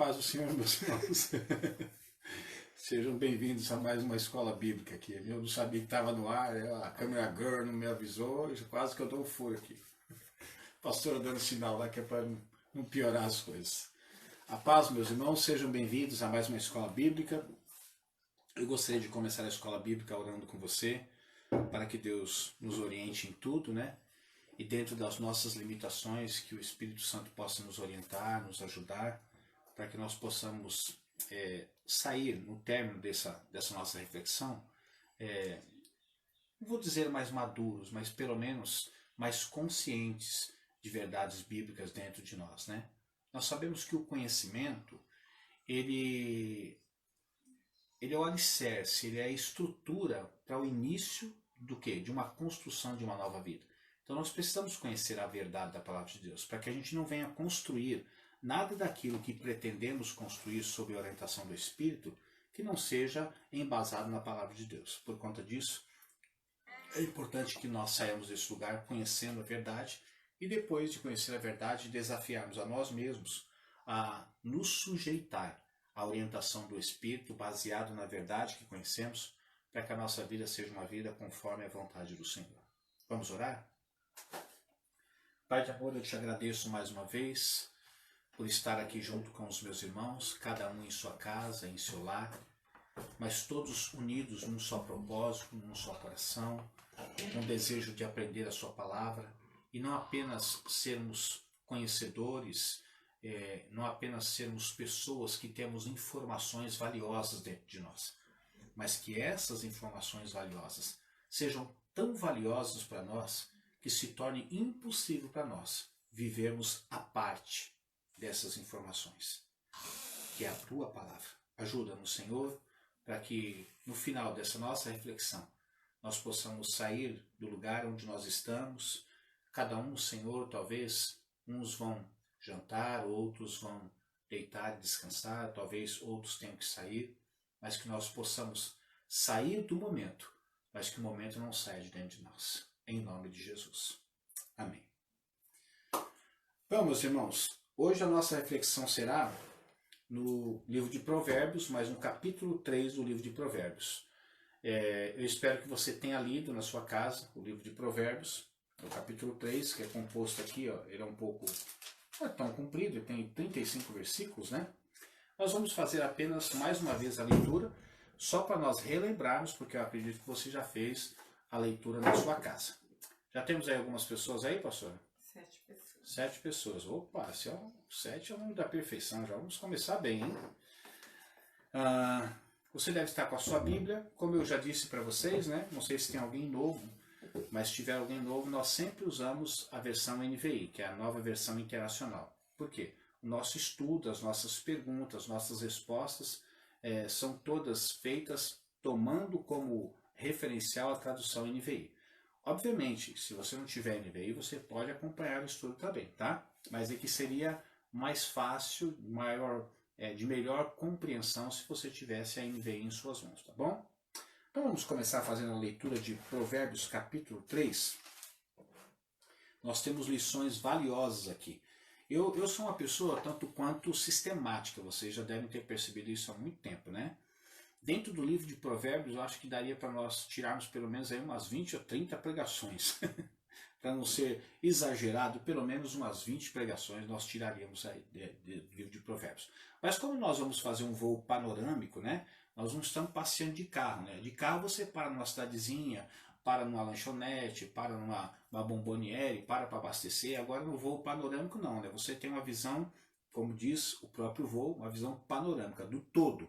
paz do Senhor, meus irmãos. Sejam bem-vindos a mais uma escola bíblica aqui. Eu não sabia que estava no ar, a câmera girl não me avisou, quase que eu dou um furo aqui. Pastora dando sinal lá que é para não piorar as coisas. A paz, meus irmãos, sejam bem-vindos a mais uma escola bíblica. Eu gostaria de começar a escola bíblica orando com você, para que Deus nos oriente em tudo, né? E dentro das nossas limitações, que o Espírito Santo possa nos orientar, nos ajudar, para que nós possamos sair no término dessa nossa reflexão, não vou dizer mais maduros, mas pelo menos mais conscientes de verdades bíblicas dentro de nós, né? Nós sabemos que o conhecimento, ele é o alicerce, ele é a estrutura para o início do quê? De uma construção de uma nova vida. Então nós precisamos conhecer a verdade da palavra de Deus, para que a gente não venha construir nada daquilo que pretendemos construir sob a orientação do Espírito, que não seja embasado na palavra de Deus. Por conta disso, é importante que nós saiamos desse lugar conhecendo a verdade, e depois de conhecer a verdade, desafiarmos a nós mesmos a nos sujeitar à orientação do Espírito, baseado na verdade que conhecemos, para que a nossa vida seja uma vida conforme a vontade do Senhor. Vamos orar? Pai de amor, eu te agradeço mais uma vez por estar aqui junto com os meus irmãos, cada um em sua casa, em seu lar, mas todos unidos num só propósito, num só coração, um desejo de aprender a sua palavra, e não apenas sermos conhecedores, não apenas sermos pessoas que temos informações valiosas dentro de nós, mas que essas informações valiosas sejam tão valiosas para nós que se torne impossível para nós vivermos à parte dessas informações, que é a tua palavra. Ajuda-nos, Senhor, para que no final dessa nossa reflexão nós possamos sair do lugar onde nós estamos, cada um, Senhor, talvez uns vão jantar, outros vão deitar e descansar, talvez outros tenham que sair, mas que nós possamos sair do momento, mas que o momento não saia de dentro de nós. Em nome de Jesus. Amém. Bom, meus irmãos, hoje a nossa reflexão será no livro de Provérbios, mas no capítulo 3 do livro de Provérbios. Eu espero que você tenha lido na sua casa o livro de Provérbios, o capítulo 3, que é composto aqui, ó, ele é um pouco, não é tão comprido, ele tem 35 versículos, né? Nós vamos fazer apenas mais uma vez a leitura, só para nós relembrarmos, porque eu acredito que você já fez a leitura na sua casa. Já temos aí algumas pessoas aí, pastora? 7 pessoas. 7 pessoas. Opa, 7 é o número da perfeição, já vamos começar bem, hein? Você deve estar com a sua Bíblia, como eu já disse para vocês, né? Não sei se tem alguém novo, mas se tiver alguém novo, nós sempre usamos a versão NVI, que é a nova versão internacional. Por quê? O nosso estudo, as nossas perguntas, nossas respostas são todas feitas tomando como referencial a tradução NVI. Obviamente, se você não tiver NVI, você pode acompanhar o estudo também, tá? Mas é que seria mais fácil, de melhor compreensão se você tivesse a NVI em suas mãos, tá bom? Então vamos começar fazendo a leitura de Provérbios capítulo 3. Nós temos lições valiosas aqui. Eu sou uma pessoa tanto quanto sistemática, vocês já devem ter percebido isso há muito tempo, né? Dentro do livro de Provérbios, eu acho que daria para nós tirarmos pelo menos aí umas 20 ou 30 pregações. Para não ser exagerado, pelo menos umas 20 pregações nós tiraríamos aí do livro de Provérbios. Mas como nós vamos fazer um voo panorâmico, né? Nós não estamos passeando de carro, né? De carro você para numa cidadezinha, para numa lanchonete, para numa bomboniere, para abastecer. Agora no voo panorâmico não, né? Você tem uma visão, como diz o próprio voo, uma visão panorâmica do todo.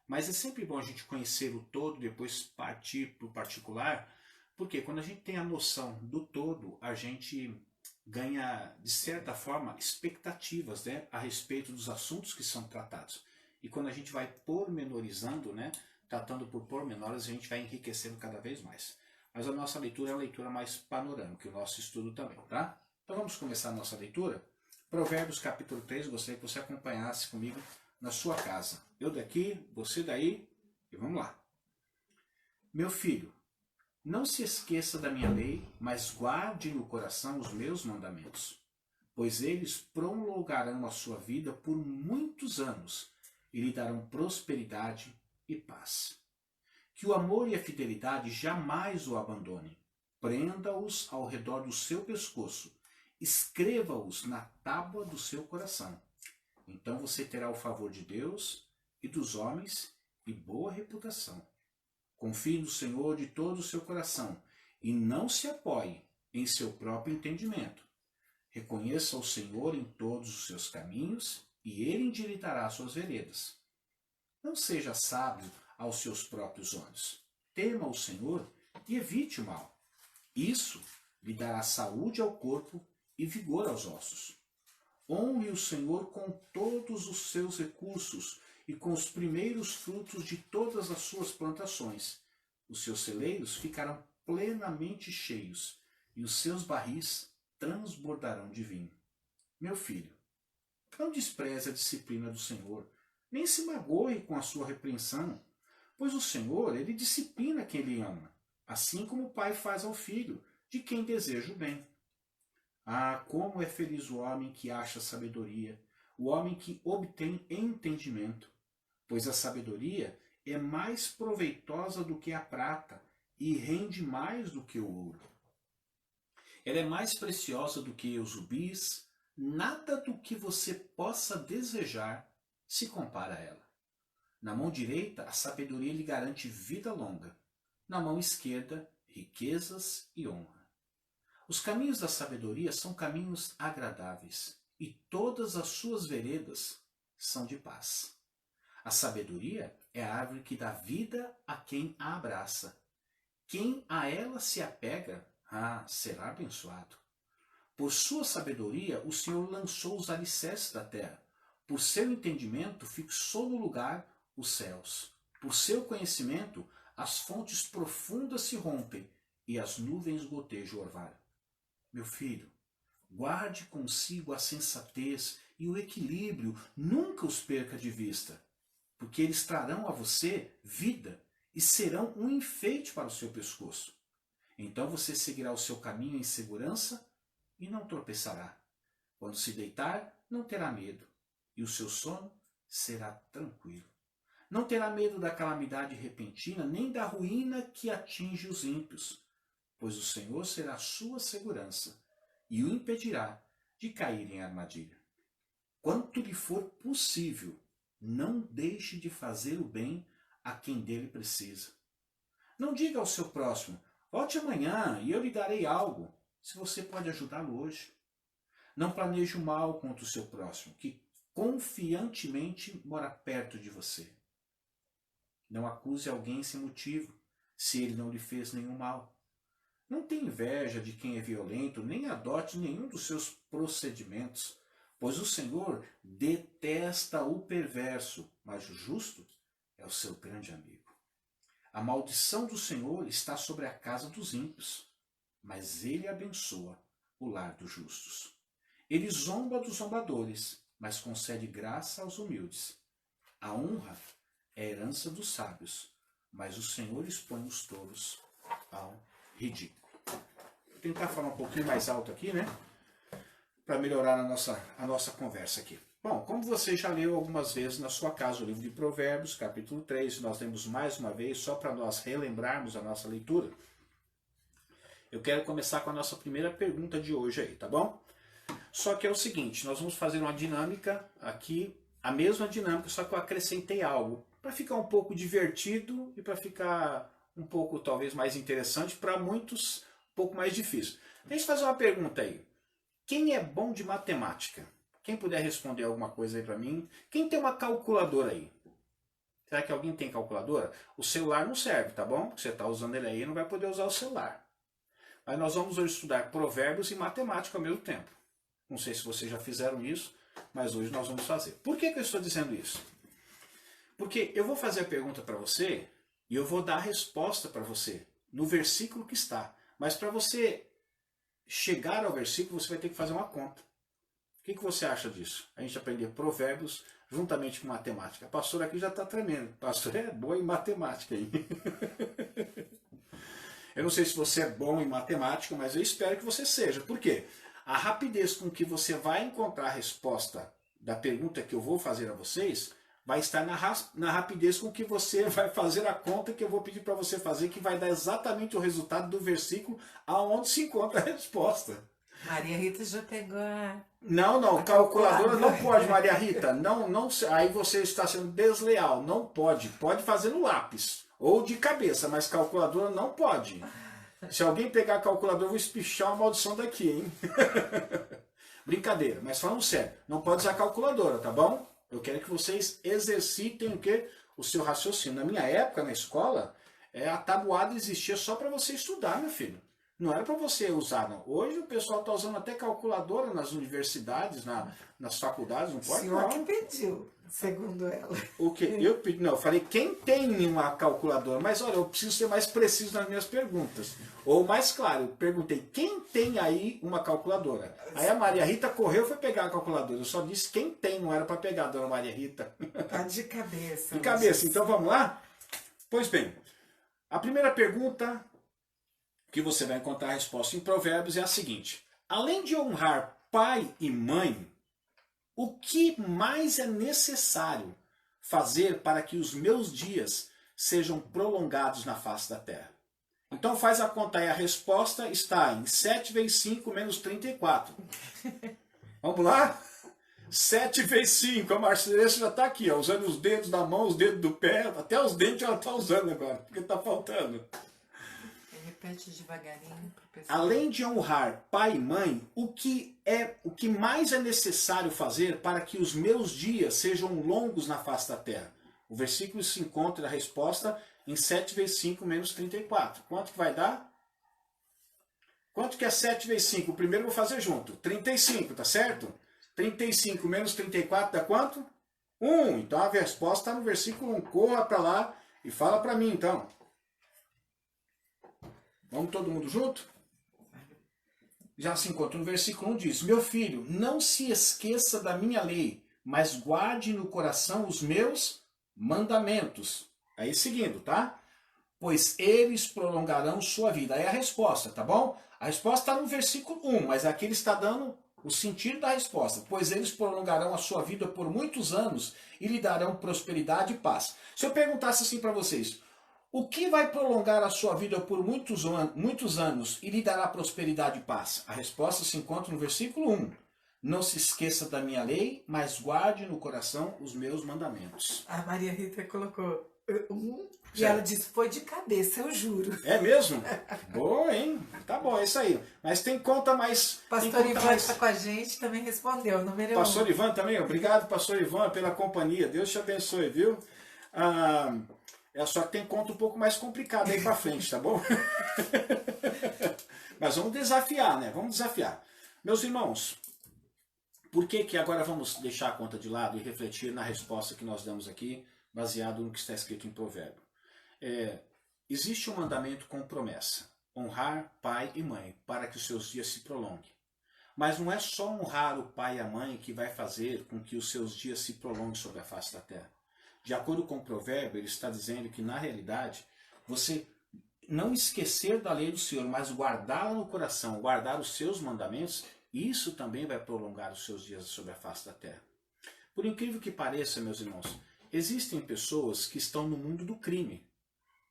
Mas é sempre bom a gente conhecer o todo, depois partir para o particular, porque quando a gente tem a noção do todo, a gente ganha, de certa forma, expectativas, né, a respeito dos assuntos que são tratados. E quando a gente vai pormenorizando, né, tratando por pormenores, a gente vai enriquecendo cada vez mais. Mas a nossa leitura é uma leitura mais panorâmica, o nosso estudo também, tá? Então vamos começar a nossa leitura? Provérbios capítulo 3, gostaria que você acompanhasse comigo na sua casa. Eu daqui, você daí, e vamos lá. Meu filho, não se esqueça da minha lei, mas guarde no coração os meus mandamentos. pois eles prolongarão a sua vida por muitos anos e lhe darão prosperidade e paz. Que o amor e a fidelidade jamais o abandonem. Prenda-os ao redor do seu pescoço, escreva-os na tábua do seu coração. Então você terá o favor de Deus e dos homens e boa reputação. Confie no Senhor de todo o seu coração e não se apoie em seu próprio entendimento. Reconheça o Senhor em todos os seus caminhos e ele endireitará suas veredas. Não seja sábio aos seus próprios olhos. Tema o Senhor e evite o mal. Isso lhe dará saúde ao corpo e vigor aos ossos. Honre o Senhor com todos os seus recursos e com os primeiros frutos de todas as suas plantações. Os seus celeiros ficarão plenamente cheios e os seus barris transbordarão de vinho. Meu filho, não despreze a disciplina do Senhor, nem se magoe com a sua repreensão, pois o Senhor, ele disciplina quem ele ama, assim como o pai faz ao filho, de quem deseja o bem. Ah, como é feliz o homem que acha sabedoria, o homem que obtém entendimento, pois a sabedoria é mais proveitosa do que a prata e rende mais do que o ouro. Ela é mais preciosa do que os rubis, nada do que você possa desejar se compara a ela. Na mão direita, a sabedoria lhe garante vida longa, na mão esquerda, riquezas e honra. Os caminhos da sabedoria são caminhos agradáveis, e todas as suas veredas são de paz. A sabedoria é a árvore que dá vida a quem a abraça. Quem a ela se apega, será abençoado. Por sua sabedoria, o Senhor lançou os alicerces da terra. Por seu entendimento, fixou no lugar os céus. Por seu conhecimento, as fontes profundas se rompem e as nuvens gotejam o orvalho. Meu filho, guarde consigo a sensatez e o equilíbrio, nunca os perca de vista, porque eles trarão a você vida e serão um enfeite para o seu pescoço. Então você seguirá o seu caminho em segurança e não tropeçará. Quando se deitar, não terá medo, e o seu sono será tranquilo. Não terá medo da calamidade repentina, nem da ruína que atinge os ímpios, pois o Senhor será a sua segurança e o impedirá de cair em armadilha. Quanto lhe for possível, não deixe de fazer o bem a quem dele precisa. Não diga ao seu próximo, volte amanhã e eu lhe darei algo, se você pode ajudá-lo hoje. Não planeje o mal contra o seu próximo, que confiantemente mora perto de você. Não acuse alguém sem motivo, se ele não lhe fez nenhum mal. Não tenha inveja de quem é violento, nem adote nenhum dos seus procedimentos, pois o Senhor detesta o perverso, mas o justo é o seu grande amigo. A maldição do Senhor está sobre a casa dos ímpios, mas ele abençoa o lar dos justos. Ele zomba dos zombadores, mas concede graça aos humildes. A honra é a herança dos sábios, mas o Senhor expõe os tolos ao ridículo. Vou tentar falar um pouquinho mais alto aqui, né? Para melhorar a nossa conversa aqui. Bom, como você já leu algumas vezes na sua casa o livro de Provérbios, capítulo 3, nós lemos mais uma vez, só para nós relembrarmos a nossa leitura. Eu quero começar com a nossa primeira pergunta de hoje aí, tá bom? Só que é o seguinte, nós vamos fazer uma dinâmica aqui, a mesma dinâmica, só que eu acrescentei algo, para ficar um pouco divertido e para ficar um pouco, talvez, mais interessante, para muitos, um pouco mais difícil. Deixa eu fazer uma pergunta aí. Quem é bom de matemática? Quem puder responder alguma coisa aí para mim? Quem tem uma calculadora aí? Será que alguém tem calculadora? O celular não serve, tá bom? Porque você está usando ele aí e não vai poder usar o celular. Mas nós vamos hoje estudar provérbios e matemática ao mesmo tempo. Não sei se vocês já fizeram isso, mas hoje nós vamos fazer. Por que eu estou dizendo isso? Porque eu vou fazer a pergunta para você e eu vou dar a resposta para você no versículo que está. Mas para você chegar ao versículo, você vai ter que fazer uma conta. O que você acha disso? A gente aprender provérbios juntamente com matemática. A pastora aqui já está tremendo. A pastora é boa em matemática aí. Eu não sei se você é bom em matemática, mas eu espero que você seja. Por quê? A rapidez com que você vai encontrar a resposta da pergunta que eu vou fazer a vocês vai estar na rapidez com que você vai fazer a conta que eu vou pedir para você fazer, que vai dar exatamente o resultado do versículo aonde se encontra a resposta. Maria Rita já pegou a... Não, calculadora não pode, Maria Rita. Não, aí você está sendo desleal. Não pode. Pode fazer no lápis ou de cabeça, mas calculadora não pode. Se alguém pegar a calculadora, eu vou espichar uma maldição daqui, hein? Brincadeira, mas falando sério, não pode usar calculadora, tá bom? Eu quero que vocês exercitem o quê? O seu raciocínio. Na minha época, na escola, a tabuada existia só para você estudar, meu filho. Não era para você usar, não. Hoje o pessoal está usando até calculadora nas universidades, nas faculdades, não pode não. O senhor que pediu, segundo ela. O que? Eu pedi, não, eu falei quem tem uma calculadora, mas olha, eu preciso ser mais preciso nas minhas perguntas. Ou mais claro, eu perguntei quem tem aí uma calculadora. Aí a Maria Rita correu e foi pegar a calculadora. Eu só disse quem tem, não era para pegar, dona Maria Rita. Tá de cabeça. De cabeça, então vamos lá? Pois bem, a primeira pergunta que você vai encontrar a resposta em Provérbios é a seguinte: além de honrar pai e mãe, o que mais é necessário fazer para que os meus dias sejam prolongados na face da terra? Então faz a conta aí, a resposta está em 7 vezes 5 menos 34. Vamos lá? 7 vezes 5, a Marcelina já está aqui, ó, usando os dedos da mão, os dedos do pé, até os dentes ela está usando agora, porque está faltando. Repete devagarinho pro pessoal. Além de honrar pai e mãe, o que mais é necessário fazer para que os meus dias sejam longos na face da terra? O versículo se encontra a resposta em 7 vezes 5 menos 34. Quanto que vai dar? Quanto que é 7 vezes 5? O primeiro eu vou fazer junto. 35, tá certo? 35 menos 34 dá quanto? 1. Então a resposta está no versículo 1. Corra para lá e fala para mim então. Vamos todo mundo junto? Já se encontra no versículo 1, diz: meu filho, não se esqueça da minha lei, mas guarde no coração os meus mandamentos. Aí seguindo, tá? Pois eles prolongarão sua vida. Aí a resposta, tá bom? A resposta está no versículo 1, mas aqui ele está dando o sentido da resposta. Pois eles prolongarão a sua vida por muitos anos e lhe darão prosperidade e paz. Se eu perguntasse assim para vocês: o que vai prolongar a sua vida por muitos anos e lhe dará prosperidade e paz? A resposta se encontra no versículo 1. Não se esqueça da minha lei, mas guarde no coração os meus mandamentos. A Maria Rita colocou 1 e ela disse, foi de cabeça, eu juro. É mesmo? Boa, hein? Tá bom, é isso aí. Mas tem conta mais... Pastor Ivan está com a gente, também respondeu, número 1. Pastor Ivan também, obrigado, Pastor Ivan, pela companhia. Deus te abençoe, viu? Só que tem conta um pouco mais complicada aí pra frente, tá bom? Mas vamos desafiar, né? Vamos desafiar. Meus irmãos, por que agora vamos deixar a conta de lado e refletir na resposta que nós damos aqui, baseado no que está escrito em Provérbio? Existe um mandamento com promessa: honrar pai e mãe, para que os seus dias se prolonguem. Mas não é só honrar o pai e a mãe que vai fazer com que os seus dias se prolonguem sobre a face da terra. De acordo com o provérbio, ele está dizendo que, na realidade, você não esquecer da lei do Senhor, mas guardá-la no coração, guardar os seus mandamentos, isso também vai prolongar os seus dias sobre a face da terra. Por incrível que pareça, meus irmãos, existem pessoas que estão no mundo do crime,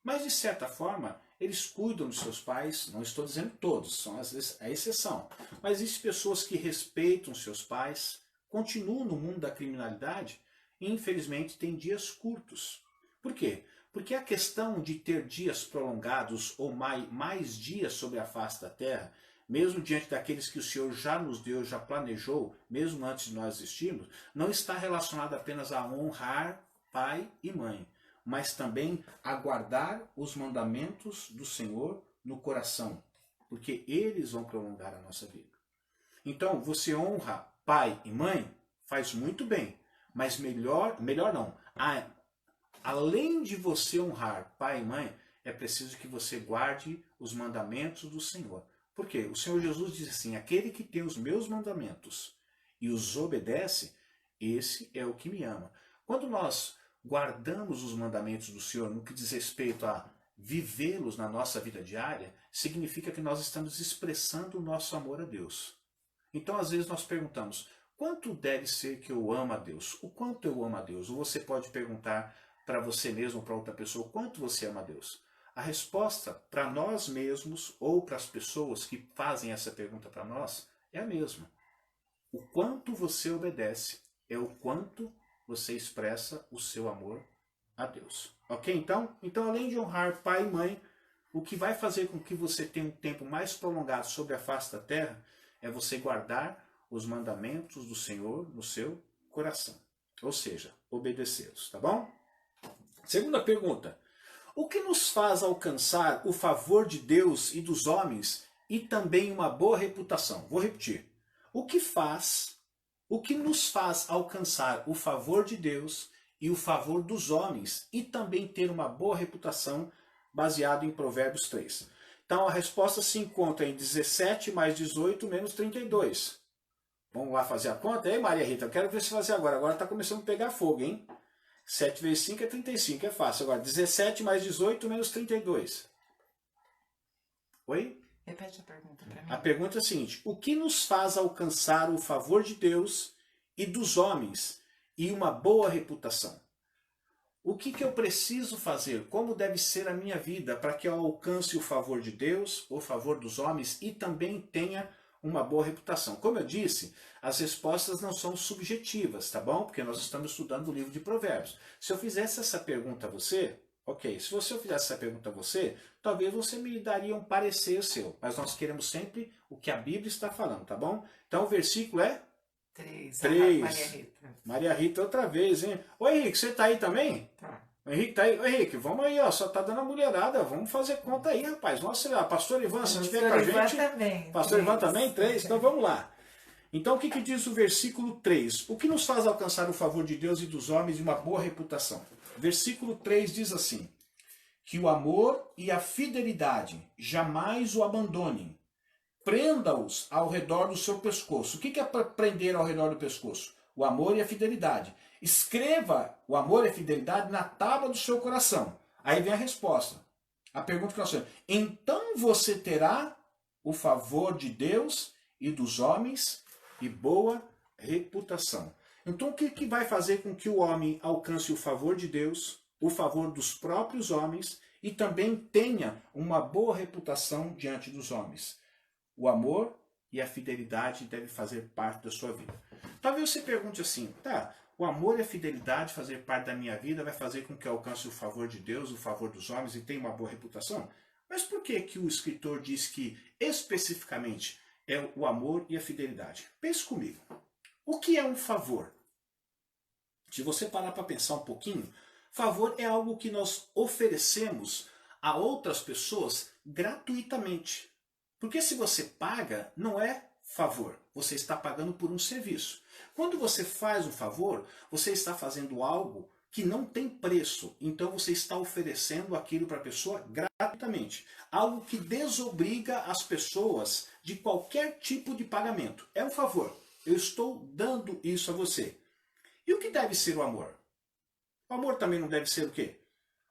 mas, de certa forma, eles cuidam dos seus pais, não estou dizendo todos, são a exceção, mas existem pessoas que respeitam seus pais, continuam no mundo da criminalidade, e infelizmente tem dias curtos. Por quê? Porque a questão de ter dias prolongados ou mais dias sobre a face da terra, mesmo diante daqueles que o Senhor já nos deu, já planejou, mesmo antes de nós existirmos, não está relacionada apenas a honrar pai e mãe, mas também a guardar os mandamentos do Senhor no coração, porque eles vão prolongar a nossa vida. Então, você honra pai e mãe, faz muito bem, mas melhor não. Além de você honrar pai e mãe, é preciso que você guarde os mandamentos do Senhor. Por quê? O Senhor Jesus diz assim: aquele que tem os meus mandamentos e os obedece, esse é o que me ama. Quando nós guardamos os mandamentos do Senhor no que diz respeito a vivê-los na nossa vida diária, significa que nós estamos expressando o nosso amor a Deus. Então, às vezes, nós perguntamos, quanto deve ser que eu amo a Deus? O quanto eu amo a Deus? Ou você pode perguntar para você mesmo ou para outra pessoa, o quanto você ama a Deus? A resposta para nós mesmos ou para as pessoas que fazem essa pergunta para nós é a mesma. O quanto você obedece é o quanto você expressa o seu amor a Deus. Ok? Então, além de honrar pai e mãe, o que vai fazer com que você tenha um tempo mais prolongado sobre a face da terra é você guardar os mandamentos do Senhor no seu coração. Ou seja, obedecê-los, tá bom? Segunda pergunta. O que nos faz alcançar o favor de Deus e dos homens e também uma boa reputação? Vou repetir. O que nos faz alcançar o favor de Deus e o favor dos homens e também ter uma boa reputação, baseado em Provérbios 3. Então a resposta se encontra em 17 mais 18 menos 32. Vamos lá fazer a conta? Ei, Maria Rita, eu quero ver se fazer agora. Agora está começando a pegar fogo, hein? 7 vezes 5 é 35, é fácil. Agora, 17 mais 18 menos 32. Oi? Repete a pergunta para mim. A pergunta é a seguinte: o que nos faz alcançar o favor de Deus e dos homens e uma boa reputação? O que eu preciso fazer? Como deve ser a minha vida para que eu alcance o favor de Deus, o favor dos homens e também tenha uma boa reputação? Como eu disse, as respostas não são subjetivas, tá bom? Porque nós estamos estudando o livro de Provérbios. Se eu fizesse essa pergunta a você, ok, se eu fizesse essa pergunta a você, talvez você me daria um parecer seu, mas nós queremos sempre o que a Bíblia está falando, tá bom? Então o versículo é 3. 3. Maria Rita. Maria Rita outra vez, hein? Ô Henrique, você tá aí também? Tá. O Henrique tá aí? Ô Henrique, vamos aí, ó, só tá dando a mulherada, vamos fazer conta aí, rapaz. Vamos acelerar. Pastor Ivan, se estiver com a gente... Também. Pastor Ivan também? 3? Então vamos lá. Então o que diz o versículo 3? O que nos faz alcançar o favor de Deus e dos homens e uma boa reputação? Versículo 3 diz assim: que o amor e a fidelidade jamais o abandonem. Prenda-os ao redor do seu pescoço. O que é prender ao redor do pescoço? O amor e a fidelidade. Escreva o amor e a fidelidade na tábua do seu coração. Aí vem a resposta. A pergunta que nós fazemos. Então você terá o favor de Deus e dos homens e boa reputação. Então o que vai fazer com que o homem alcance o favor de Deus, o favor dos próprios homens e também tenha uma boa reputação diante dos homens? O amor e a fidelidade devem fazer parte da sua vida. Talvez você pergunte assim, tá, o amor e a fidelidade fazer parte da minha vida vai fazer com que eu alcance o favor de Deus, o favor dos homens e tenha uma boa reputação? Mas por que o escritor diz que especificamente é o amor e a fidelidade? Pense comigo. O que é um favor? Se você parar para pensar um pouquinho, favor é algo que nós oferecemos a outras pessoas gratuitamente. Porque se você paga, não é favor. Você está pagando por um serviço. Quando você faz um favor, você está fazendo algo que não tem preço. Então você está oferecendo aquilo para a pessoa gratuitamente. Algo que desobriga as pessoas de qualquer tipo de pagamento. É um favor. Eu estou dando isso a você. E o que deve ser o amor? O amor também não deve ser o quê?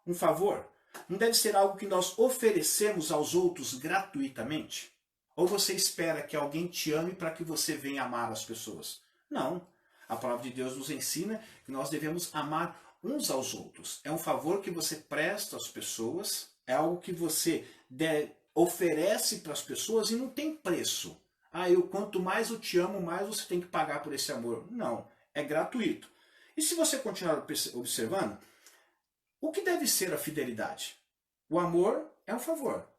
Um favor? Não deve ser algo que nós oferecemos aos outros gratuitamente? Ou você espera que alguém te ame para que você venha amar as pessoas? Não. A palavra de Deus nos ensina que nós devemos amar uns aos outros. É um favor que você presta às pessoas, é algo que você oferece para as pessoas e não tem preço. Quanto mais eu te amo, mais você tem que pagar por esse amor. Não, é gratuito. E se você continuar observando, o que deve ser a fidelidade? O amor é um favor,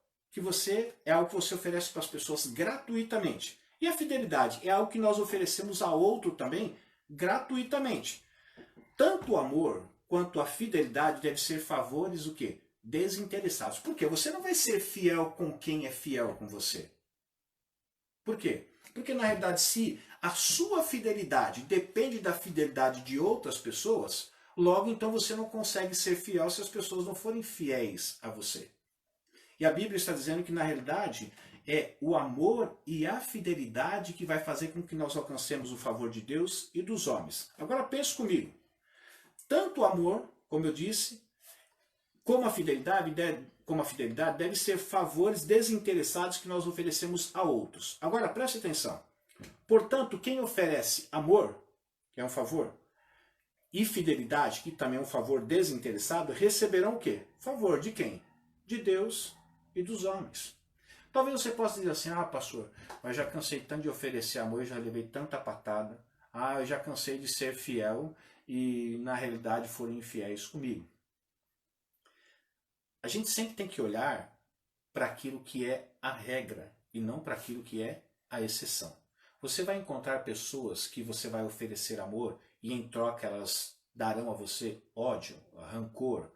é algo que você oferece para as pessoas gratuitamente. E a fidelidade é algo que nós oferecemos a outro também gratuitamente. Tanto o amor quanto a fidelidade devem ser favores o quê? Desinteressados. Por quê? Você não vai ser fiel com quem é fiel com você. Por quê? Porque na realidade, se a sua fidelidade depende da fidelidade de outras pessoas, logo então você não consegue ser fiel se as pessoas não forem fiéis a você. E a Bíblia está dizendo que na realidade é o amor e a fidelidade que vai fazer com que nós alcancemos o favor de Deus e dos homens. Agora pense comigo. Tanto o amor, como eu disse, como a fidelidade deve ser favores desinteressados que nós oferecemos a outros. Agora preste atenção. Portanto, quem oferece amor, que é um favor, e fidelidade, que também é um favor desinteressado, receberão o quê? Favor de quem? De Deus e dos homens. Talvez você possa dizer assim, pastor, mas já cansei tanto de oferecer amor, eu já levei tanta patada, eu já cansei de ser fiel e na realidade foram infiéis comigo. A gente sempre tem que olhar para aquilo que é a regra e não para aquilo que é a exceção. Você vai encontrar pessoas que você vai oferecer amor e em troca elas darão a você ódio, rancor,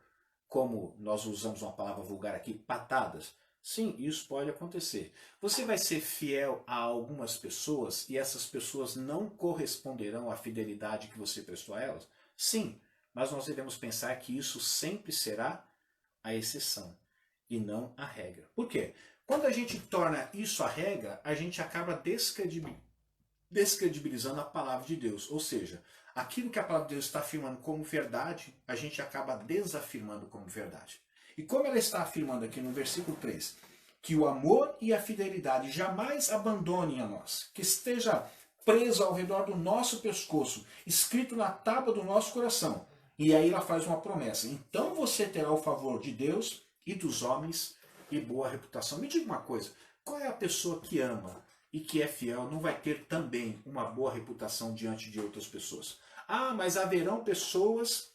como nós usamos uma palavra vulgar aqui, patadas. Sim, isso pode acontecer. Você vai ser fiel a algumas pessoas e essas pessoas não corresponderão à fidelidade que você prestou a elas? Sim, mas nós devemos pensar que isso sempre será a exceção e não a regra. Por quê? Quando a gente torna isso a regra, a gente acaba descredibilizando a palavra de Deus. Ou seja, aquilo que a palavra de Deus está afirmando como verdade, a gente acaba desafirmando como verdade. E como ela está afirmando aqui no versículo 3, que o amor e a fidelidade jamais abandonem a nós, que esteja preso ao redor do nosso pescoço, escrito na tábua do nosso coração. E aí ela faz uma promessa. Então você terá o favor de Deus e dos homens e boa reputação. Me diga uma coisa, qual é a pessoa que ama e que é fiel não vai ter também uma boa reputação diante de outras pessoas? Mas haverão pessoas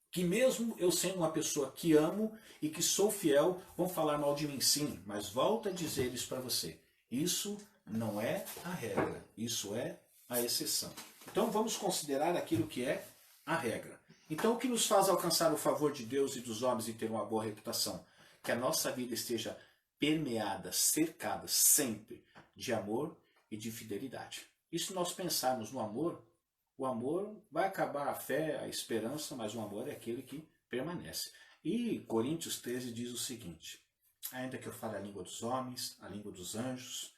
que mesmo eu sendo uma pessoa que amo e que sou fiel, vão falar mal de mim, sim, mas volto a dizer isso para você. Isso não é a regra, isso é a exceção. Então vamos considerar aquilo que é a regra. Então o que nos faz alcançar o favor de Deus e dos homens e ter uma boa reputação? Que a nossa vida esteja permeada, cercada sempre de amor e de fidelidade. E se nós pensarmos no amor, o amor vai acabar a fé, a esperança, mas o amor é aquele que permanece. E Coríntios 13 diz o seguinte, ainda que eu fale a língua dos homens, a língua dos anjos,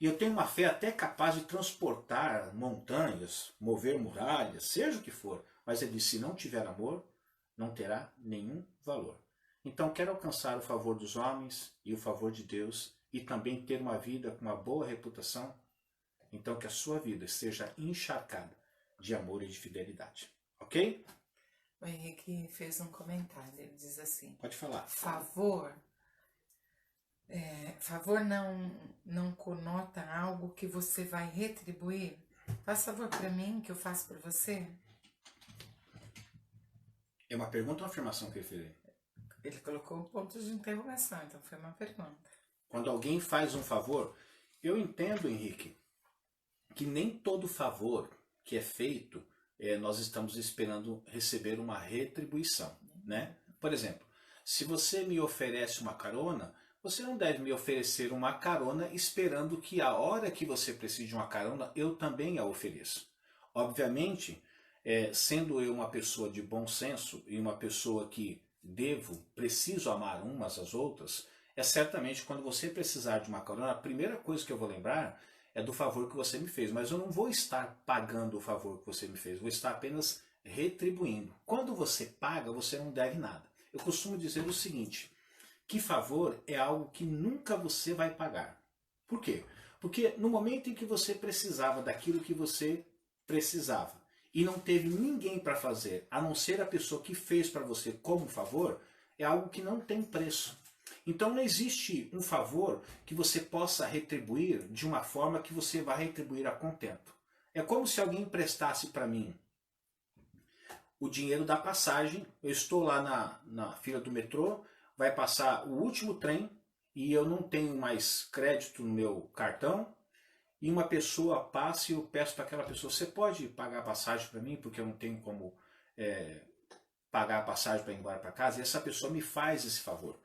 e eu tenho uma fé até capaz de transportar montanhas, mover muralhas, seja o que for, mas ele diz, se não tiver amor, não terá nenhum valor. Então quero alcançar o favor dos homens e o favor de Deus e também ter uma vida com uma boa reputação. Então que a sua vida seja encharcada de amor e de fidelidade. Ok? O Henrique fez um comentário, ele diz assim, Pode falar. Favor não conota algo que você vai retribuir? Faz favor para mim que eu faço para você? É uma pergunta ou uma afirmação que ele fez? Ele colocou um ponto de interrogação, então foi uma pergunta. Quando alguém faz um favor, eu entendo, Henrique, que nem todo favor que é feito, nós estamos esperando receber uma retribuição, né? Por exemplo, se você me oferece uma carona, você não deve me oferecer uma carona esperando que a hora que você precise de uma carona, eu também a ofereça. Obviamente, sendo eu uma pessoa de bom senso e uma pessoa que preciso amar umas às outras, certamente quando você precisar de uma carona, a primeira coisa que eu vou lembrar é do favor que você me fez, mas eu não vou estar pagando o favor que você me fez, vou estar apenas retribuindo. Quando você paga, você não deve nada. Eu costumo dizer o seguinte, que favor é algo que nunca você vai pagar. Por quê? Porque no momento em que você precisava daquilo que você precisava e não teve ninguém para fazer, a não ser a pessoa que fez para você como favor, é algo que não tem preço. Então não existe um favor que você possa retribuir de uma forma que você vai retribuir a contento. É como se alguém emprestasse para mim o dinheiro da passagem, eu estou lá na fila do metrô, vai passar o último trem e eu não tenho mais crédito no meu cartão, e uma pessoa passa e eu peço para aquela pessoa, você pode pagar a passagem para mim, porque eu não tenho como pagar a passagem para ir embora para casa, e essa pessoa me faz esse favor.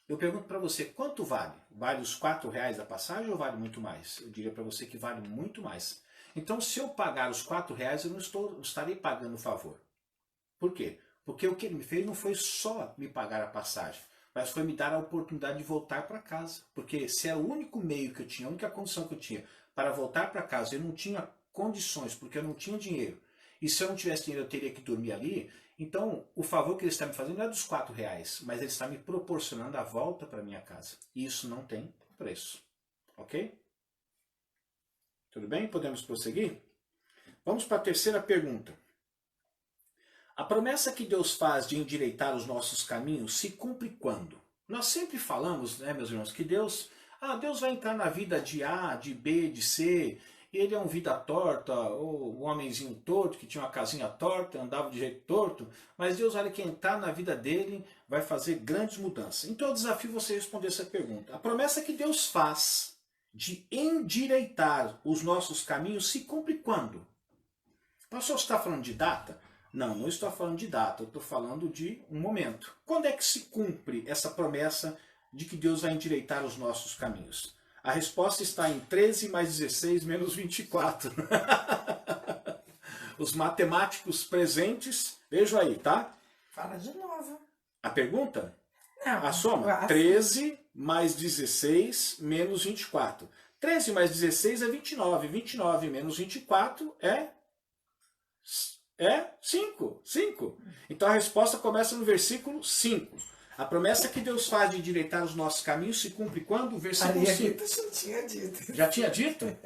Eu pergunto para você, quanto vale? Vale os R$4 da passagem ou vale muito mais? Eu diria para você que vale muito mais. Então, se eu pagar os R$4, eu não estarei pagando o favor. Por quê? Porque o que ele me fez não foi só me pagar a passagem, mas foi me dar a oportunidade de voltar para casa. Porque se é o único meio que eu tinha, a única condição que eu tinha para voltar para casa, eu não tinha condições, porque eu não tinha dinheiro. E se eu não tivesse dinheiro, eu teria que dormir ali. Então, o favor que ele está me fazendo não é dos R$4, mas ele está me proporcionando a volta para minha casa. E isso não tem preço. Ok? Tudo bem? Podemos prosseguir? Vamos para a terceira pergunta. A promessa que Deus faz de endireitar os nossos caminhos se cumpre quando? Nós sempre falamos, né, meus irmãos, que Deus vai entrar na vida de A, de B, de C, ele é um vida torta, ou um homenzinho torto, que tinha uma casinha torta, andava de jeito torto, mas Deus, olha, que entrar na vida dele vai fazer grandes mudanças. Então eu desafio você a responder essa pergunta. A promessa que Deus faz de endireitar os nossos caminhos se cumpre quando? Pastor, você está falando de data? Não, não estou falando de data, eu estou falando de um momento. Quando é que se cumpre essa promessa de que Deus vai endireitar os nossos caminhos? A resposta está em 13 mais 16 menos 24. Os matemáticos presentes, vejam aí, tá? Fala de novo. A pergunta? Não. A soma? 13 mais 16 menos 24. 13 mais 16 é 29. 29 menos 24 é 5. 5. Então a resposta começa no versículo 5. A promessa que Deus faz de endireitar os nossos caminhos se cumpre quando? Versículo Maria 5. Rita já tinha dito. Já tinha dito?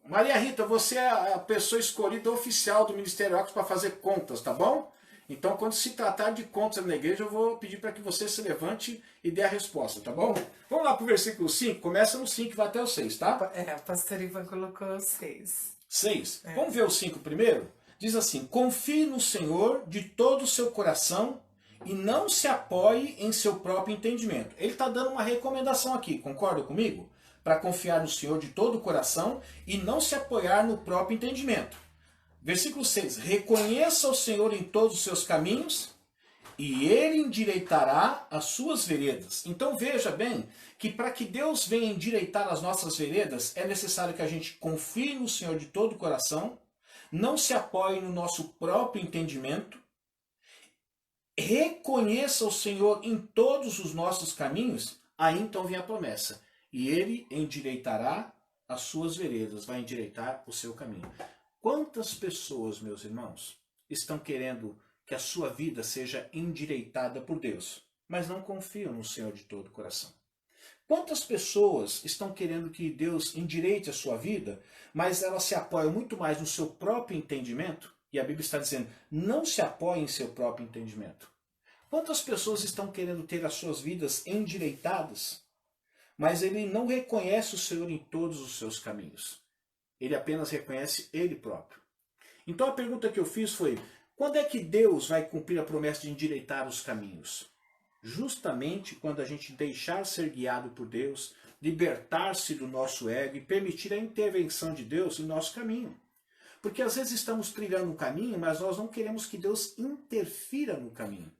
Maria Rita, você é a pessoa escolhida oficial do Ministério Arcos para fazer contas, tá bom? Então, quando se tratar de contas na igreja, eu vou pedir para que você se levante e dê a resposta, tá bom? Vamos lá para o versículo 5. Começa no 5 e vai até o 6, tá? O pastor Ivan colocou 6. 6. Vamos ver o 5 primeiro? Diz assim: confie no Senhor de todo o seu coração e não se apoie em seu próprio entendimento. Ele está dando uma recomendação aqui, concorda comigo? Para confiar no Senhor de todo o coração e não se apoiar no próprio entendimento. Versículo 6. Reconheça o Senhor em todos os seus caminhos e Ele endireitará as suas veredas. Então veja bem que para que Deus venha endireitar as nossas veredas, é necessário que a gente confie no Senhor de todo o coração, não se apoie no nosso próprio entendimento, reconheça o Senhor em todos os nossos caminhos, aí então vem a promessa. E Ele endireitará as suas veredas, vai endireitar o seu caminho. Quantas pessoas, meus irmãos, estão querendo que a sua vida seja endireitada por Deus, mas não confiam no Senhor de todo o coração? Quantas pessoas estão querendo que Deus endireite a sua vida, mas elas se apoiam muito mais no seu próprio entendimento? E a Bíblia está dizendo, não se apoie em seu próprio entendimento. Quantas pessoas estão querendo ter as suas vidas endireitadas, mas ele não reconhece o Senhor em todos os seus caminhos? Ele apenas reconhece Ele próprio. Então a pergunta que eu fiz foi, quando é que Deus vai cumprir a promessa de endireitar os caminhos? Justamente quando a gente deixar ser guiado por Deus, libertar-se do nosso ego e permitir a intervenção de Deus em nosso caminho. Porque às vezes estamos trilhando um caminho, mas nós não queremos que Deus interfira no caminho.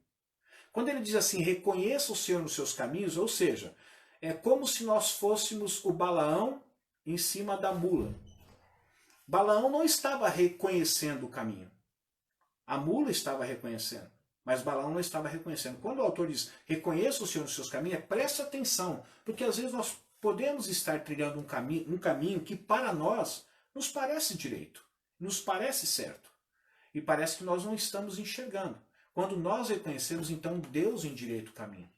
Quando ele diz assim, reconheça o Senhor nos seus caminhos, ou seja, é como se nós fôssemos o Balaão em cima da mula. Balaão não estava reconhecendo o caminho. A mula estava reconhecendo, mas Balaão não estava reconhecendo. Quando o autor diz, reconheça o Senhor nos seus caminhos, preste atenção, porque às vezes nós podemos estar trilhando um caminho que para nós nos parece direito, nos parece certo, e parece que nós não estamos enxergando. Quando nós reconhecemos, então Deus endireita o caminho.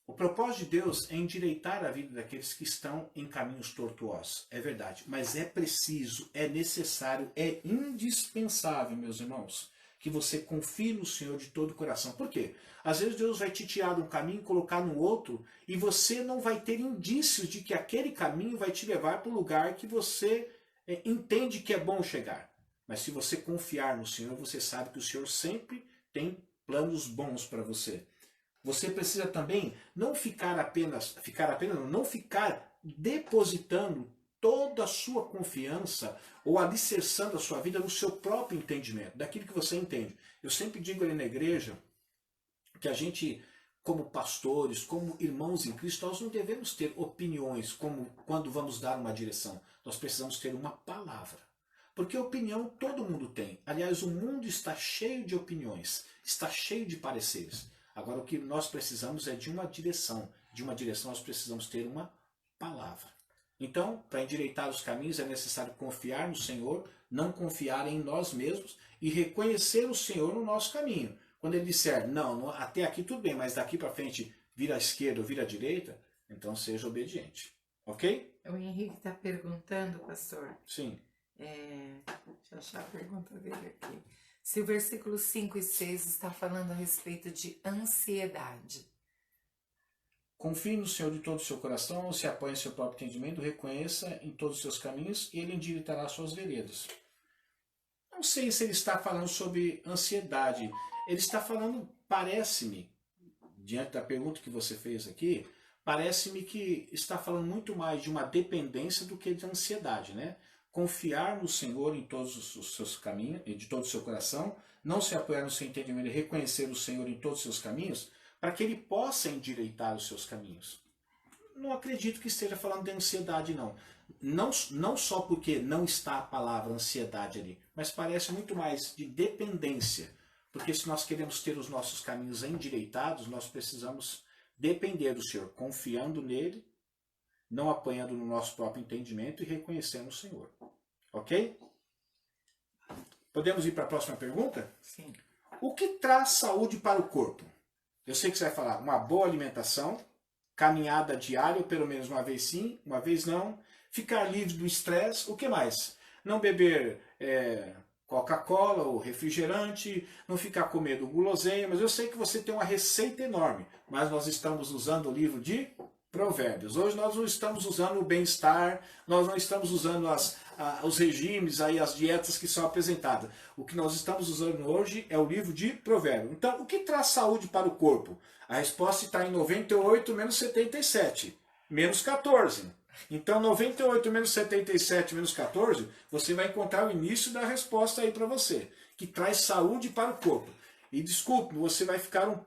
O propósito de Deus é endireitar a vida daqueles que estão em caminhos tortuosos. É verdade, mas é preciso, é necessário, é indispensável, meus irmãos, que você confie no Senhor de todo o coração. Por quê? Às vezes Deus vai te tirar de um caminho e colocar no outro, e você não vai ter indícios de que aquele caminho vai te levar para o lugar que você entende que é bom chegar. Mas se você confiar no Senhor, você sabe que o Senhor sempre tem planos bons para você. Você precisa também não ficar depositando toda a sua confiança ou alicerçando a sua vida no seu próprio entendimento, daquilo que você entende. Eu sempre digo ali na igreja que a gente, como pastores, como irmãos em Cristo, nós não devemos ter opiniões como quando vamos dar uma direção. Nós precisamos ter uma palavra. Porque opinião todo mundo tem. Aliás, o mundo está cheio de opiniões, está cheio de pareceres. Agora, o que nós precisamos é de uma direção. De uma direção, nós precisamos ter uma palavra. Então, para endireitar os caminhos, é necessário confiar no Senhor, não confiar em nós mesmos e reconhecer o Senhor no nosso caminho. Quando Ele disser, não, até aqui tudo bem, mas daqui para frente vira à esquerda ou vira à direita, então seja obediente. Ok? O Henrique está perguntando, pastor. Sim. Deixa eu achar a pergunta dele aqui. Se o versículo 5 e 6 está falando a respeito de ansiedade. Confie no Senhor de todo o seu coração, se apoie em seu próprio entendimento, reconheça em todos os seus caminhos e ele endireitará suas veredas. Não sei se ele está falando sobre ansiedade. Ele está falando, parece-me, diante da pergunta que você fez aqui, parece-me que está falando muito mais de uma dependência do que de ansiedade, né? Confiar no Senhor em todos os seus caminhos, de todo o seu coração, não se apoiar no seu entendimento e reconhecer o Senhor em todos os seus caminhos, para que ele possa endireitar os seus caminhos. Não acredito que esteja falando de ansiedade, não. Não só porque não está a palavra ansiedade ali, mas parece muito mais de dependência. Porque se nós queremos ter os nossos caminhos endireitados, nós precisamos depender do Senhor, confiando nele, não apanhando no nosso próprio entendimento e reconhecendo o Senhor. Ok? Podemos ir para a próxima pergunta? Sim. O que traz saúde para o corpo? Eu sei que você vai falar uma boa alimentação, caminhada diária, ou pelo menos uma vez sim, uma vez não, ficar livre do estresse, o que mais? Não beber Coca-Cola ou refrigerante, não ficar comendo guloseimas. Eu sei que você tem uma receita enorme, mas nós estamos usando o livro de Provérbios. Hoje nós não estamos usando o bem-estar, nós não estamos usando os regimes, aí, as dietas que são apresentadas. O que nós estamos usando hoje é o livro de Provérbios. Então, o que traz saúde para o corpo? A resposta está em 98 menos 77, menos 14. Então, 98 menos 77 menos 14, você vai encontrar o início da resposta aí para você, que traz saúde para o corpo. E desculpe, você vai ficar um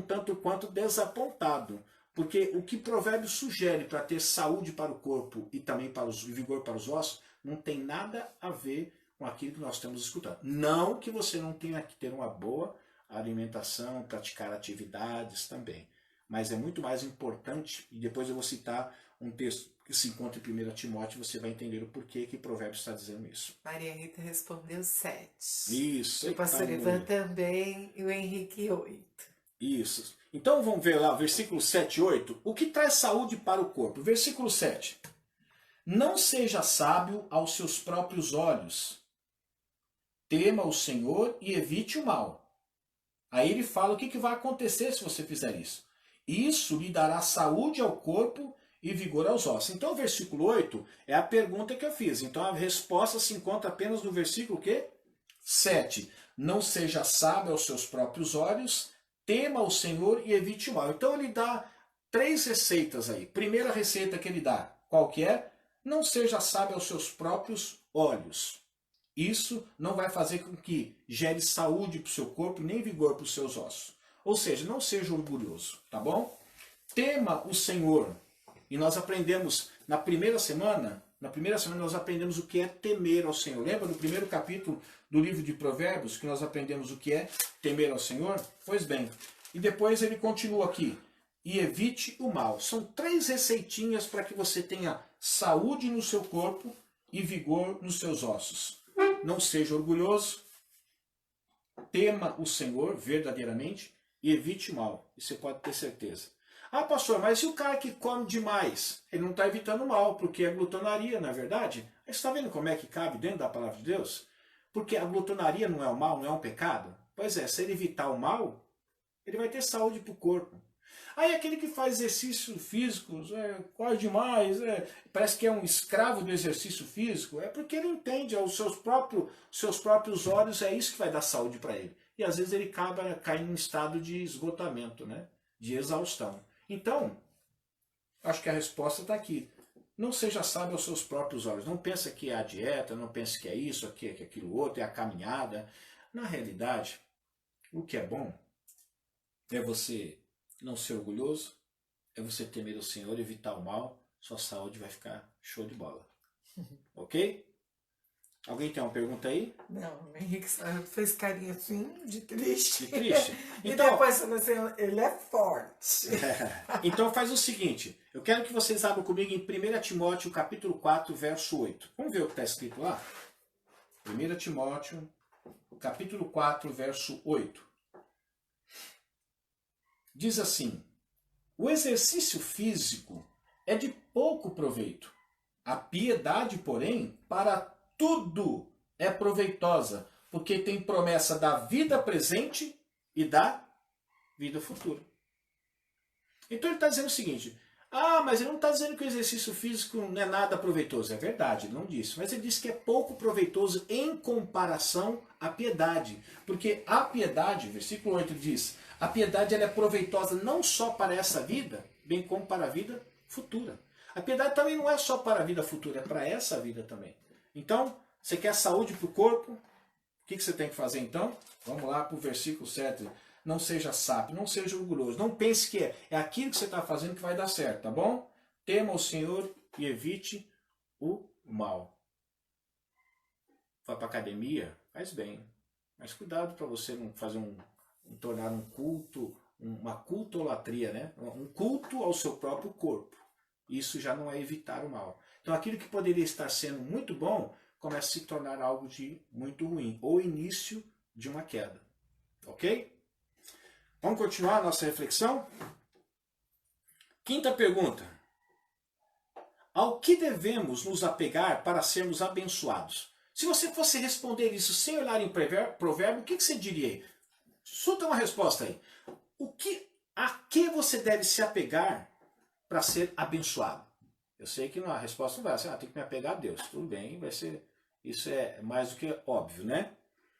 tanto quanto desapontado, porque o que Provérbios sugere para ter saúde para o corpo e também para vigor para os ossos, não tem nada a ver com aquilo que nós estamos escutando. Não que você não tenha que ter uma boa alimentação, praticar atividades também. Mas é muito mais importante, e depois eu vou citar um texto que se encontra em 1 Timóteo, você vai entender o porquê que Provérbios está dizendo isso. Maria Rita respondeu 7. Isso. O pastor Ivan também e o Henrique 8. Isso. Então vamos ver lá, versículo 7 e 8. O que traz saúde para o corpo? Versículo 7. Não seja sábio aos seus próprios olhos. Tema o Senhor e evite o mal. Aí ele fala o que vai acontecer se você fizer isso. Isso lhe dará saúde ao corpo e vigor aos ossos. Então o versículo 8 é a pergunta que eu fiz. Então a resposta se encontra apenas no versículo quê? 7. Não seja sábio aos seus próprios olhos, tema o Senhor e evite o mal. Então ele dá 3 receitas aí. Primeira receita que ele dá, qual que é? Não seja sábio aos seus próprios olhos. Isso não vai fazer com que gere saúde para o seu corpo, nem vigor para os seus ossos. Ou seja, não seja orgulhoso, tá bom? Tema o Senhor. E nós aprendemos na primeira semana nós aprendemos o que é temer ao Senhor. Lembra no primeiro capítulo do livro de Provérbios que nós aprendemos o que é temer ao Senhor? Pois bem, e depois ele continua aqui. E evite o mal. São 3 receitinhas para que você tenha saúde no seu corpo e vigor nos seus ossos. Não seja orgulhoso, tema o Senhor verdadeiramente e evite o mal. Isso você pode ter certeza. Ah, pastor, mas e o cara que come demais? Ele não está evitando o mal, porque é glutonaria, não é verdade? Você está vendo como é que cabe dentro da palavra de Deus? Porque a glutonaria não é o mal, não é um pecado? Pois é, se ele evitar o mal, ele vai ter saúde para o corpo. Aí aquele que faz exercício físico, corre demais, parece que é um escravo do exercício físico, é porque ele entende, aos seus próprios olhos, é isso que vai dar saúde para ele. E às vezes ele acaba caindo em estado de esgotamento, né? De exaustão. Então, acho que a resposta está aqui. Não seja sábio aos seus próprios olhos. Não pense que é a dieta, não pense que é isso, que é aquilo outro, é a caminhada. Na realidade, o que é bom é você não ser orgulhoso, é você temer o Senhor, evitar o mal, sua saúde vai ficar show de bola. Ok? Alguém tem uma pergunta aí? Não, o Henrique fez carinha assim, de triste. De triste? Então, e depois falou assim, ele é forte. Então faz o seguinte, eu quero que vocês abram comigo em 1 Timóteo, capítulo 4, verso 8. Vamos ver o que está escrito lá? 1 Timóteo, capítulo 4, verso 8. Diz assim: o exercício físico é de pouco proveito. A piedade, porém, para tudo é proveitosa, porque tem promessa da vida presente e da vida futura. Então ele está dizendo o seguinte: mas ele não está dizendo que o exercício físico não é nada proveitoso. É verdade, ele não disse. Mas ele disse que é pouco proveitoso em comparação à piedade. Porque a piedade, versículo 8 diz, a piedade ela é proveitosa não só para essa vida, bem como para a vida futura. A piedade também não é só para a vida futura, é para essa vida também. Então, você quer saúde para o corpo? O que você tem que fazer então? Vamos lá para o versículo 7. Não seja sábio, não seja orgulhoso. Não pense que é aquilo que você está fazendo que vai dar certo, tá bom? Tema o Senhor e evite o mal. Vai para academia? Faz bem. Mas cuidado para você não fazer tornar um culto, uma cultolatria, né? Um culto ao seu próprio corpo. Isso já não é evitar o mal. Então aquilo que poderia estar sendo muito bom começa a se tornar algo de muito ruim. Ou início de uma queda. Ok? Vamos continuar a nossa reflexão? Quinta pergunta. Ao que devemos nos apegar para sermos abençoados? Se você fosse responder isso sem olhar em provérbio, o que você diria? Solta uma resposta aí. A que você deve se apegar para ser abençoado? Eu sei que a resposta não vai ser, tem que me apegar a Deus. Tudo bem, vai ser, isso é mais do que óbvio, né?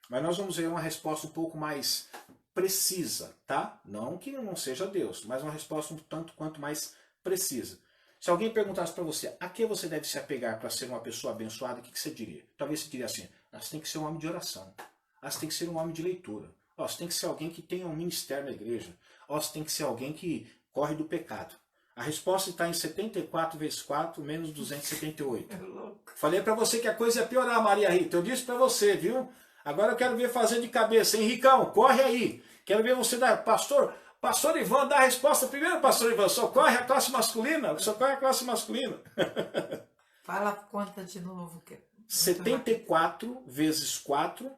Mas nós vamos ver uma resposta um pouco mais precisa, tá? Não que não seja Deus, mas uma resposta um tanto quanto mais precisa. Se alguém perguntasse para você, a que você deve se apegar para ser uma pessoa abençoada, o que você diria? Talvez você diria assim, você tem que ser um homem de oração, você tem que ser um homem de leitura, você tem que ser alguém que tenha um ministério na igreja, você tem que ser alguém que corre do pecado. A resposta está em 74 vezes 4, menos 278. Falei para você que a coisa ia piorar, Maria Rita, eu disse para você, viu? Agora eu quero ver fazer de cabeça. Henricão, corre aí. Quero ver você dar. Pastor Ivan, dá a resposta primeiro, Pastor Ivan. Socorre a classe masculina. Socorre a classe masculina. Fala a conta de novo. 74 vezes 4,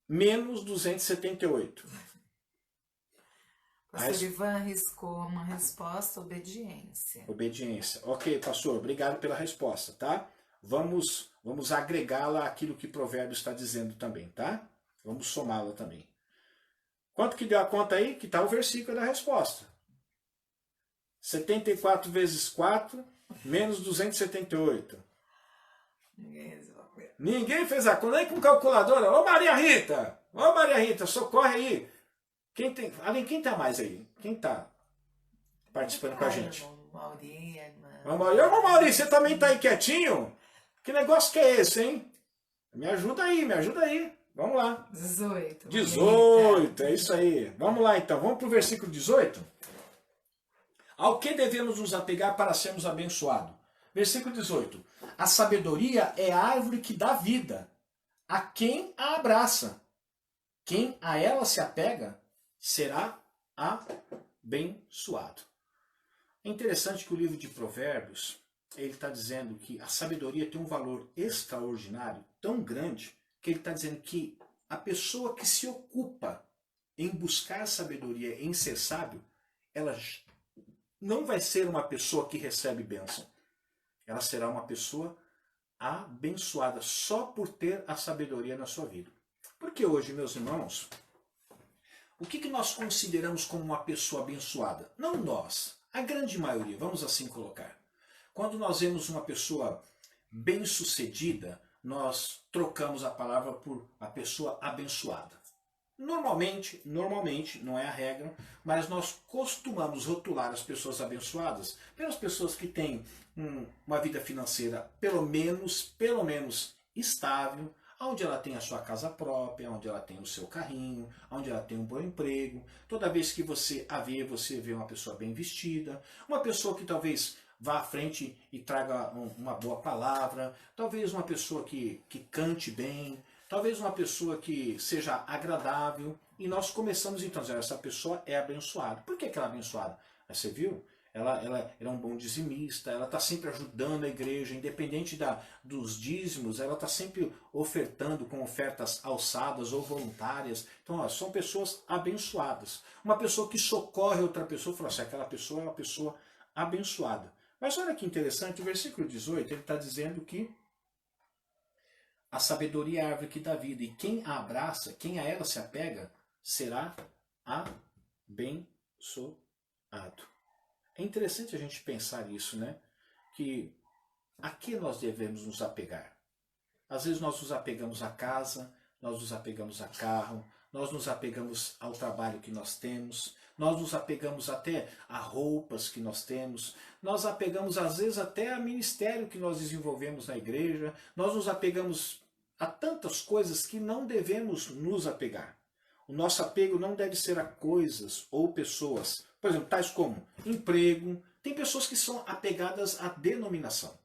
menos 278. Pastor Ivan arriscou uma resposta, obediência. Obediência. Ok, pastor, obrigado pela resposta, tá? Vamos agregá-la àquilo que o provérbio está dizendo também, tá? Vamos somá-la também. Quanto que deu a conta aí? Que está o versículo da resposta. 74 vezes 4, menos 278. Ninguém fez a conta, nem com calculadora. Ô Maria Rita, socorre aí. Quem tá mais aí? Quem tá participando com a gente? Irmão Mauri, você também tá aí quietinho? Que negócio que é esse, hein? Me ajuda aí. Vamos lá. 18, é isso aí. Vamos lá então, vamos para o versículo 18. Ao que devemos nos apegar para sermos abençoados? Versículo 18. A sabedoria é a árvore que dá vida a quem a abraça. Quem a ela se apega será abençoado. É interessante que o livro de Provérbios, ele está dizendo que a sabedoria tem um valor extraordinário, tão grande, que ele está dizendo que a pessoa que se ocupa em buscar sabedoria, em ser sábio, ela não vai ser uma pessoa que recebe bênção. Ela será uma pessoa abençoada só por ter a sabedoria na sua vida. Porque hoje, meus irmãos, o que nós consideramos como uma pessoa abençoada? Não nós, a grande maioria, vamos assim colocar. Quando nós vemos uma pessoa bem-sucedida, nós trocamos a palavra por a pessoa abençoada. Normalmente, não é a regra, mas nós costumamos rotular as pessoas abençoadas pelas pessoas que têm uma vida financeira pelo menos estável, onde ela tem a sua casa própria, onde ela tem o seu carrinho, onde ela tem um bom emprego. Toda vez que você a vê, você vê uma pessoa bem vestida, uma pessoa que talvez vá à frente e traga uma boa palavra, talvez uma pessoa que cante bem, talvez uma pessoa que seja agradável. E nós começamos então a dizer, essa pessoa é abençoada. Por que ela é abençoada? Você viu? Ela é um bom dizimista, ela está sempre ajudando a igreja, independente dos dízimos, ela está sempre ofertando com ofertas alçadas ou voluntárias. Então, são pessoas abençoadas. Uma pessoa que socorre outra pessoa, fala assim, aquela pessoa é uma pessoa abençoada. Mas olha que interessante, o versículo 18, ele está dizendo que a sabedoria é a árvore que dá vida, e quem a abraça, quem a ela se apega, será abençoado. É interessante a gente pensar isso, né? Que a que nós devemos nos apegar? Às vezes nós nos apegamos à casa, nós nos apegamos a carro, nós nos apegamos ao trabalho que nós temos, nós nos apegamos até a roupas que nós temos, nós apegamos às vezes até a ministério que nós desenvolvemos na igreja, nós nos apegamos a tantas coisas que não devemos nos apegar. O nosso apego não deve ser a coisas ou pessoas, por exemplo, tais como emprego. Tem pessoas que são apegadas à denominação.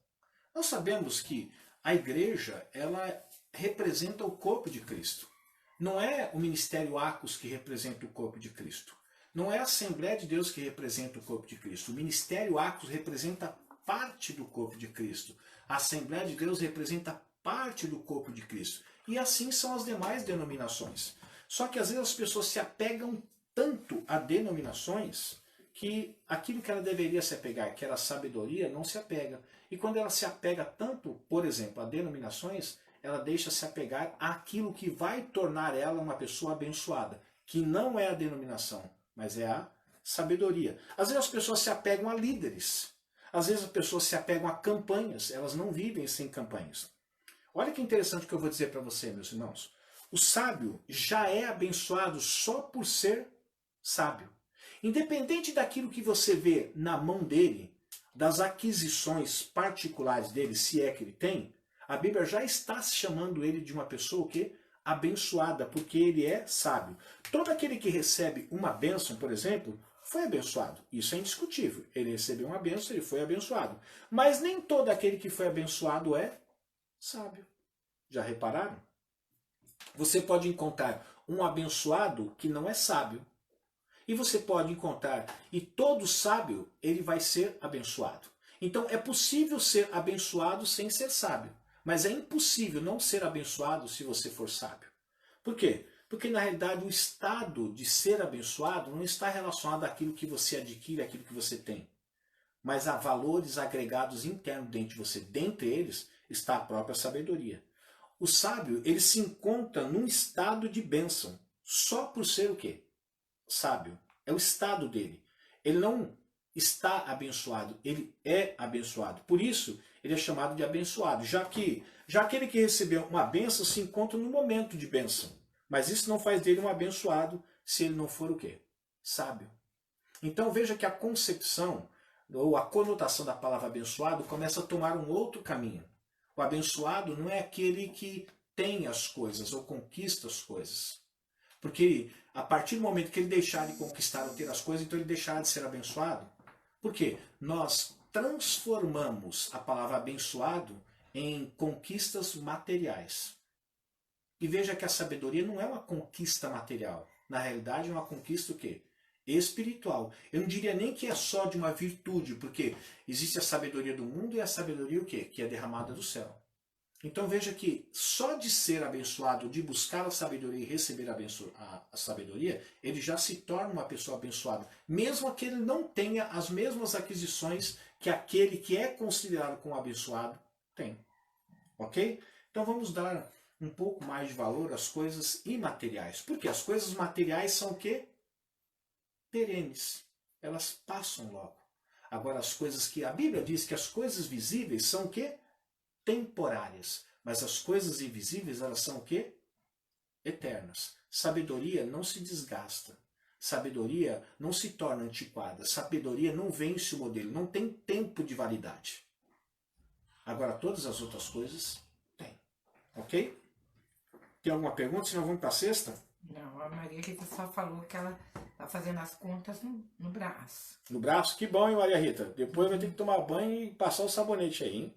Nós sabemos que a igreja, ela representa o corpo de Cristo. Não é o ministério Acos que representa o corpo de Cristo. Não é a Assembleia de Deus que representa o corpo de Cristo. O ministério Acos representa parte do corpo de Cristo. A Assembleia de Deus representa parte do corpo de Cristo. E assim são as demais denominações. Só que às vezes as pessoas se apegam tanto a denominações que aquilo que ela deveria se apegar, que era a sabedoria, não se apega. E quando ela se apega tanto, por exemplo, a denominações, ela deixa se apegar àquilo que vai tornar ela uma pessoa abençoada, que não é a denominação, mas é a sabedoria. Às vezes as pessoas se apegam a líderes, às vezes as pessoas se apegam a campanhas, elas não vivem sem campanhas. Olha que interessante o que eu vou dizer para você, meus irmãos. O sábio já é abençoado só por ser sábio. Independente daquilo que você vê na mão dele, das aquisições particulares dele, se é que ele tem, a Bíblia já está chamando ele de uma pessoa que abençoada, porque ele é sábio. Todo aquele que recebe uma bênção, por exemplo, foi abençoado. Isso é indiscutível. Ele recebeu uma bênção, ele foi abençoado. Mas nem todo aquele que foi abençoado é sábio. Já repararam? Você pode encontrar um abençoado que não é sábio. E você pode encontrar, e todo sábio, ele vai ser abençoado. Então é possível ser abençoado sem ser sábio. Mas é impossível não ser abençoado se você for sábio. Por quê? Porque na realidade o estado de ser abençoado não está relacionado àquilo que você adquire, àquilo que você tem. Mas a valores agregados internos dentro de você. Dentre eles está a própria sabedoria. O sábio, ele se encontra num estado de bênção. Só por ser o quê? Sábio. É o estado dele. Ele não está abençoado, ele é abençoado. Por isso, ele é chamado de abençoado, já que aquele que recebeu uma bênção se encontra no momento de bênção. Mas isso não faz dele um abençoado se ele não for o quê? Sábio. Então veja que a concepção ou a conotação da palavra abençoado começa a tomar um outro caminho. O abençoado não é aquele que tem as coisas ou conquista as coisas. Porque a partir do momento que ele deixar de conquistar ou ter as coisas, então ele deixará de ser abençoado. Por quê? Nós transformamos a palavra abençoado em conquistas materiais. E veja que a sabedoria não é uma conquista material. Na realidade é uma conquista o quê? Espiritual. Eu não diria nem que é só de uma virtude, porque existe a sabedoria do mundo e a sabedoria o quê? Que é derramada do céu. Então veja que só de ser abençoado, de buscar a sabedoria e receber a sabedoria, ele já se torna uma pessoa abençoada. Mesmo que ele não tenha as mesmas aquisições que aquele que é considerado como abençoado tem. Ok? Então vamos dar um pouco mais de valor às coisas imateriais. Porque as coisas materiais são o quê? Perenes. Elas passam logo. Agora as coisas que a Bíblia diz que as coisas visíveis são o quê? Temporárias, mas as coisas invisíveis, elas são o quê? Eternas. Sabedoria não se desgasta. Sabedoria não se torna antiquada. Sabedoria não vence o modelo, não tem tempo de validade. Agora todas as outras coisas têm. Ok? Tem alguma pergunta? Senão vamos para a sexta? Não, a Maria Rita só falou que ela tá fazendo as contas no braço. No braço? Que bom, hein, Maria Rita? Depois vai ter que tomar banho e passar o sabonete aí, hein?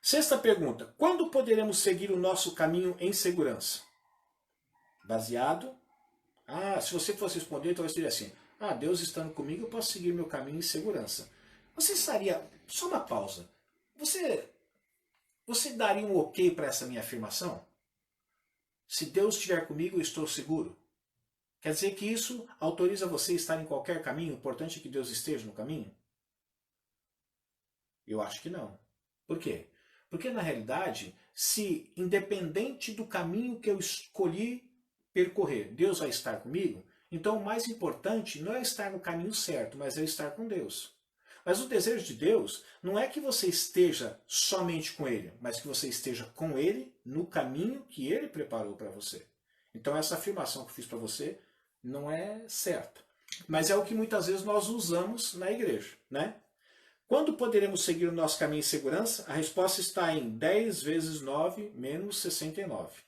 Sexta pergunta. Quando poderemos seguir o nosso caminho em segurança? Baseado... se você fosse responder, talvez seria assim. Deus estando comigo, eu posso seguir meu caminho em segurança. Você estaria... Só uma pausa. Você daria um ok para essa minha afirmação? Se Deus estiver comigo, eu estou seguro. Quer dizer que isso autoriza você a estar em qualquer caminho? O importante é que Deus esteja no caminho? Eu acho que não. Por quê? Porque, na realidade, se independente do caminho que eu escolhi percorrer, Deus vai estar comigo, então o mais importante não é estar no caminho certo, mas é estar com Deus. Mas o desejo de Deus não é que você esteja somente com Ele, mas que você esteja com Ele no caminho que Ele preparou para você. Então essa afirmação que eu fiz para você não é certa. Mas é o que muitas vezes nós usamos na igreja, né? Quando poderemos seguir o nosso caminho em segurança? A resposta está em 10 vezes 9 menos 69.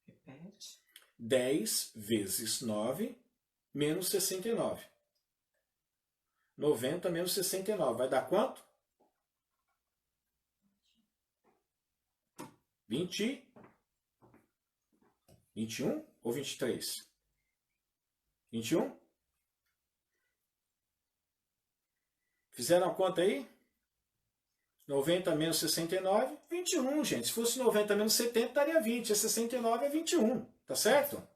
Repete. 10 vezes 9 menos 69. 90 menos 69. Vai dar quanto? 20. 21 ou 23? 21? Fizeram a conta aí? 90 menos 69, 21, gente. Se fosse 90 menos 70, daria 20. É 69 é 21. Tá certo?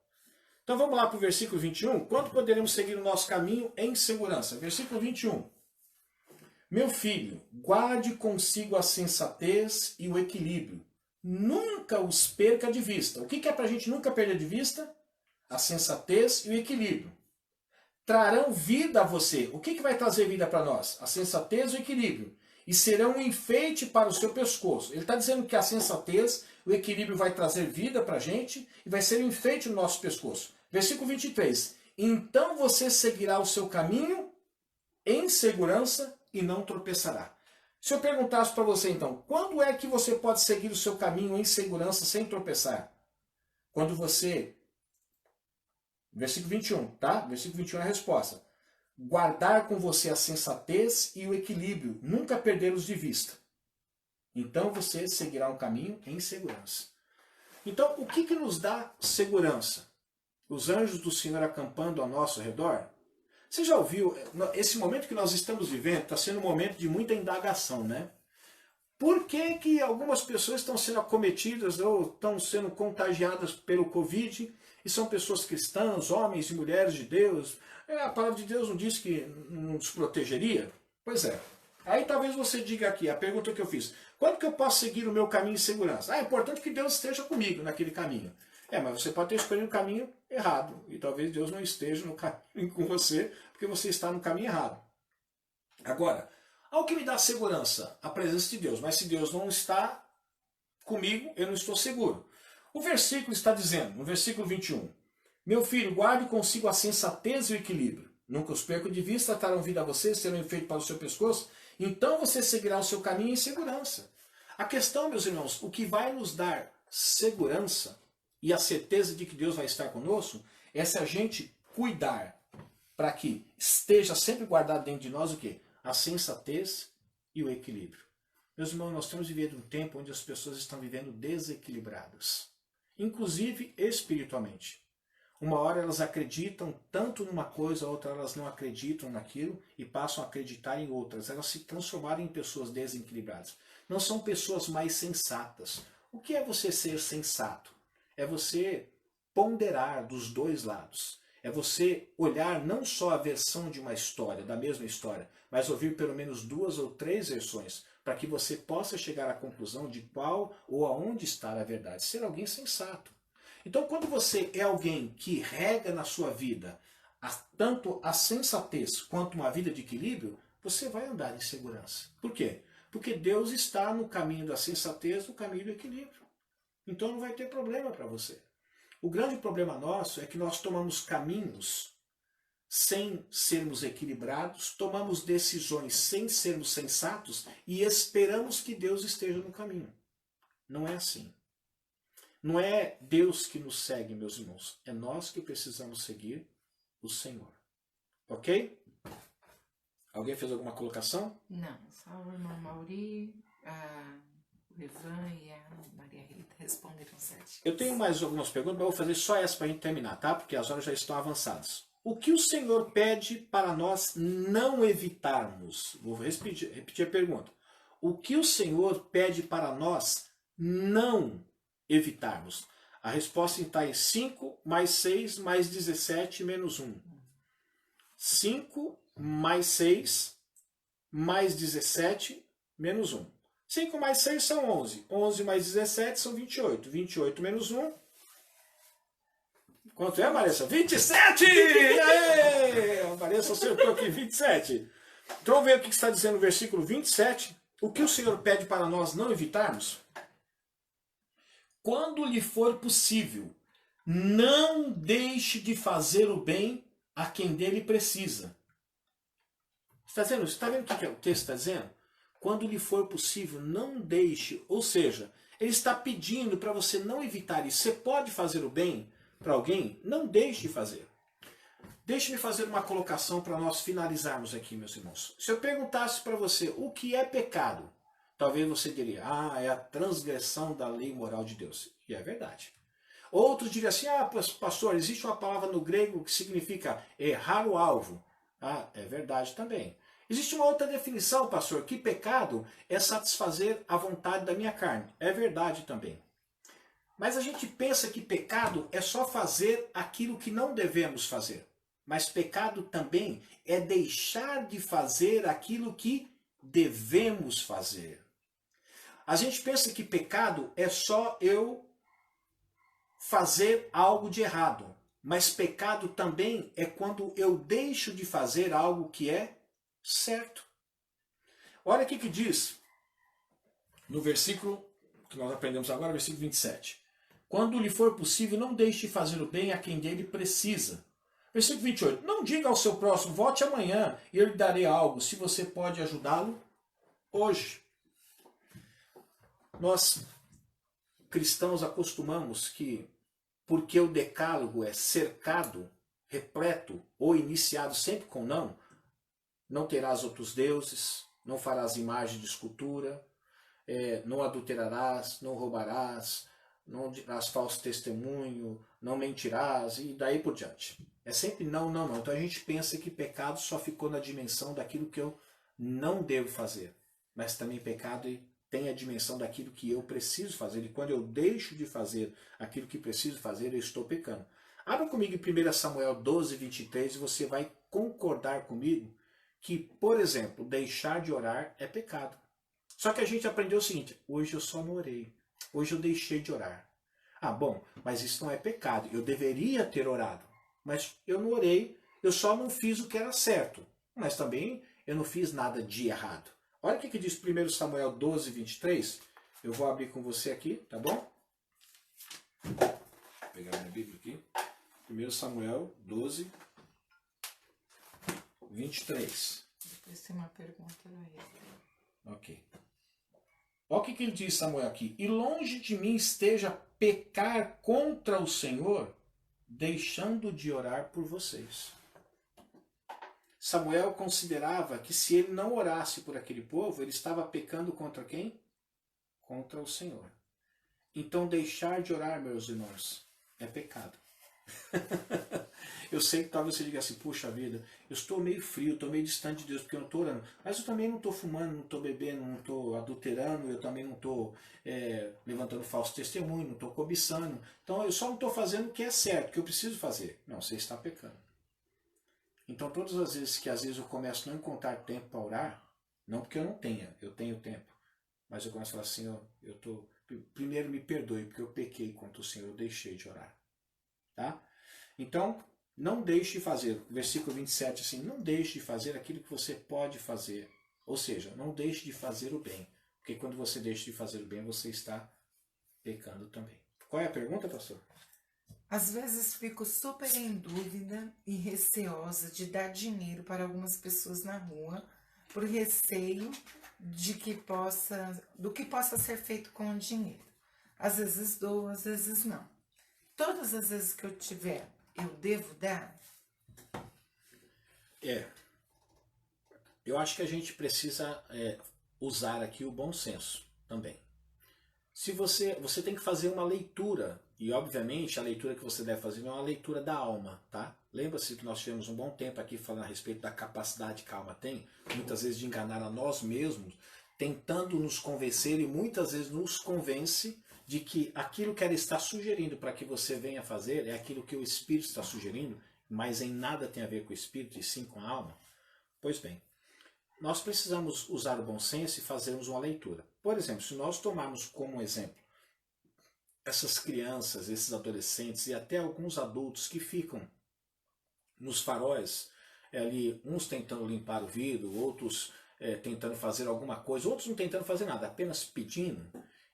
Então vamos lá para o versículo 21. Quando poderemos seguir o nosso caminho em segurança? Versículo 21. Meu filho, guarde consigo a sensatez e o equilíbrio. Nunca os perca de vista. O que é para a gente nunca perder de vista? A sensatez e o equilíbrio. Trarão vida a você. O que vai trazer vida para nós? A sensatez e o equilíbrio. E serão um enfeite para o seu pescoço. Ele está dizendo que a sensatez, o equilíbrio vai trazer vida para a gente e vai ser um enfeite no nosso pescoço. Versículo 23. Então você seguirá o seu caminho em segurança e não tropeçará. Se eu perguntasse para você então, quando é que você pode seguir o seu caminho em segurança sem tropeçar? Quando você... Versículo 21, tá? Versículo 21 é a resposta. Guardar com você a sensatez e o equilíbrio, nunca perdê-los de vista. Então você seguirá um caminho em segurança. Então, o que nos dá segurança? Os anjos do Senhor acampando ao nosso redor? Você já ouviu, esse momento que nós estamos vivendo está sendo um momento de muita indagação, né? Por que algumas pessoas estão sendo acometidas ou estão sendo contagiadas pelo Covid e são pessoas cristãs, homens e mulheres de Deus? A palavra de Deus não diz que não nos protegeria? Pois é. Aí talvez você diga aqui, a pergunta que eu fiz, quando que eu posso seguir o meu caminho em segurança? É importante que Deus esteja comigo naquele caminho. Mas você pode ter escolhido o caminho errado e talvez Deus não esteja no caminho com você porque você está no caminho errado. Agora, ao que me dá segurança? A presença de Deus. Mas se Deus não está comigo, eu não estou seguro. O versículo está dizendo, no versículo 21, meu filho, guarde consigo a sensatez e o equilíbrio. Nunca os perca de vista, trarão vida a você, serão efeito para o seu pescoço. Então você seguirá o seu caminho em segurança. A questão, meus irmãos, o que vai nos dar segurança e a certeza de que Deus vai estar conosco é se a gente cuidar para que esteja sempre guardado dentro de nós o quê? A sensatez e o equilíbrio. Meus irmãos, nós estamos vivendo um tempo onde as pessoas estão vivendo desequilibradas, inclusive espiritualmente. Uma hora elas acreditam tanto numa coisa, outra elas não acreditam naquilo e passam a acreditar em outras. Elas se transformaram em pessoas desequilibradas. Não são pessoas mais sensatas. O que é você ser sensato? É você ponderar dos dois lados. É você olhar não só a versão de uma história, da mesma história, mas ouvir pelo menos 2 ou 3 versões, para que você possa chegar à conclusão de qual ou aonde está a verdade. Ser alguém sensato. Então, quando você é alguém que rega na sua vida tanto a sensatez quanto uma vida de equilíbrio, você vai andar em segurança. Por quê? Porque Deus está no caminho da sensatez, no caminho do equilíbrio. Então não vai ter problema para você. O grande problema nosso é que nós tomamos caminhos sem sermos equilibrados, tomamos decisões sem sermos sensatos e esperamos que Deus esteja no caminho. Não é assim. Não é Deus que nos segue, meus irmãos. É nós que precisamos seguir o Senhor. Ok? Alguém fez alguma colocação? Não, só o irmão Mauri, o Ivan e a Maria Rita responderam certo. Eu tenho mais algumas perguntas, mas vou fazer só essa para a gente terminar, tá? Porque as horas já estão avançadas. O que o Senhor pede para nós não evitarmos? Vou repetir a pergunta. O que o Senhor pede para nós não evitarmos? A resposta está em 5 mais 6 mais 17 menos 1. 5 mais 6 mais 17 menos 1. 5 mais 6 são 11. 11 mais 17 são 28. 28 menos 1. Quanto é, Maressa? 27! Aê! A Maressa acertou aqui, 27. Então vamos ver o que está dizendo no versículo 27. O que o Senhor pede para nós não evitarmos? Quando lhe for possível, não deixe de fazer o bem a quem dele precisa. Você está vendo o que o texto está dizendo? Quando lhe for possível, não deixe. Ou seja, ele está pedindo para você não evitar isso. Você pode fazer o bem para alguém? Não deixe de fazer. Deixe-me fazer uma colocação para nós finalizarmos aqui, meus irmãos. Se eu perguntasse para você o que é pecado, talvez você diria, é a transgressão da lei moral de Deus. E é verdade. Outros diriam assim, pastor, existe uma palavra no grego que significa errar o alvo. É verdade também. Existe uma outra definição, pastor, que pecado é satisfazer a vontade da minha carne. É verdade também. Mas a gente pensa que pecado é só fazer aquilo que não devemos fazer. Mas pecado também é deixar de fazer aquilo que devemos fazer. A gente pensa que pecado é só eu fazer algo de errado. Mas pecado também é quando eu deixo de fazer algo que é certo. Olha o que diz no versículo que nós aprendemos agora, versículo 27. Quando lhe for possível, não deixe de fazer o bem a quem dele precisa. Versículo 28. Não diga ao seu próximo, volte amanhã e eu lhe darei algo, se você pode ajudá-lo hoje. Nós, cristãos, acostumamos que, porque o decálogo é cercado, repleto ou iniciado sempre com não terás outros deuses, não farás imagem de escultura, não adulterarás, não roubarás, não dirás falso testemunho, não mentirás e daí por diante. É sempre não. Então a gente pensa que pecado só ficou na dimensão daquilo que eu não devo fazer. Mas também pecado tem a dimensão daquilo que eu preciso fazer. E quando eu deixo de fazer aquilo que preciso fazer, eu estou pecando. Abra comigo em 1 Samuel 12, 23 e você vai concordar comigo que, por exemplo, deixar de orar é pecado. Só que a gente aprendeu o seguinte, hoje eu só não orei. Hoje eu deixei de orar. Bom, mas isso não é pecado. Eu deveria ter orado. Mas eu não orei, eu só não fiz o que era certo. Mas também eu não fiz nada de errado. Olha o que diz 1 Samuel 12, 23. Eu vou abrir com você aqui, tá bom? Vou pegar minha Bíblia aqui. 1 Samuel 12, 23. Depois tem uma pergunta aí. Ok. Olha o que ele diz, Samuel, aqui. E longe de mim esteja pecar contra o Senhor, deixando de orar por vocês. Samuel considerava que se ele não orasse por aquele povo, ele estava pecando contra quem? Contra o Senhor. Então deixar de orar, meus irmãos, é pecado. Eu sei que talvez você diga assim, puxa vida, eu estou meio frio, estou meio distante de Deus porque eu não estou orando. Mas eu também não estou fumando, não estou bebendo, não estou adulterando, eu também não estou levantando falso testemunho, não estou cobiçando. Então eu só não estou fazendo o que é certo, o que eu preciso fazer. Não, você está pecando. Então todas as vezes que eu começo a não encontrar tempo para orar, não porque eu não tenha, eu tenho tempo, mas eu começo a falar assim, primeiro me perdoe porque eu pequei contra o Senhor, eu deixei de orar. Tá? Então, não deixe de fazer, versículo 27, assim, não deixe de fazer aquilo que você pode fazer. Ou seja, não deixe de fazer o bem. Porque quando você deixa de fazer o bem, você está pecando também. Qual é a pergunta, pastor? Às vezes fico super em dúvida e receosa de dar dinheiro para algumas pessoas na rua, por receio do que possa ser feito com o dinheiro. Às vezes dou, às vezes não. Todas as vezes que eu tiver, eu devo dar? Eu acho que a gente precisa usar aqui o bom senso também. Se você tem que fazer uma leitura, e obviamente a leitura que você deve fazer não é uma leitura da alma, tá? Lembra-se que nós tivemos um bom tempo aqui falando a respeito da capacidade que a alma tem, muitas vezes de enganar a nós mesmos, tentando nos convencer e muitas vezes nos convence de que aquilo que ela está sugerindo para que você venha fazer é aquilo que o Espírito está sugerindo, mas em nada tem a ver com o Espírito e sim com a alma. Pois bem, nós precisamos usar o bom senso e fazermos uma leitura. Por exemplo, se nós tomarmos como exemplo essas crianças, esses adolescentes e até alguns adultos que ficam nos faróis, ali, uns tentando limpar o vidro, outros tentando fazer alguma coisa, outros não tentando fazer nada, apenas pedindo,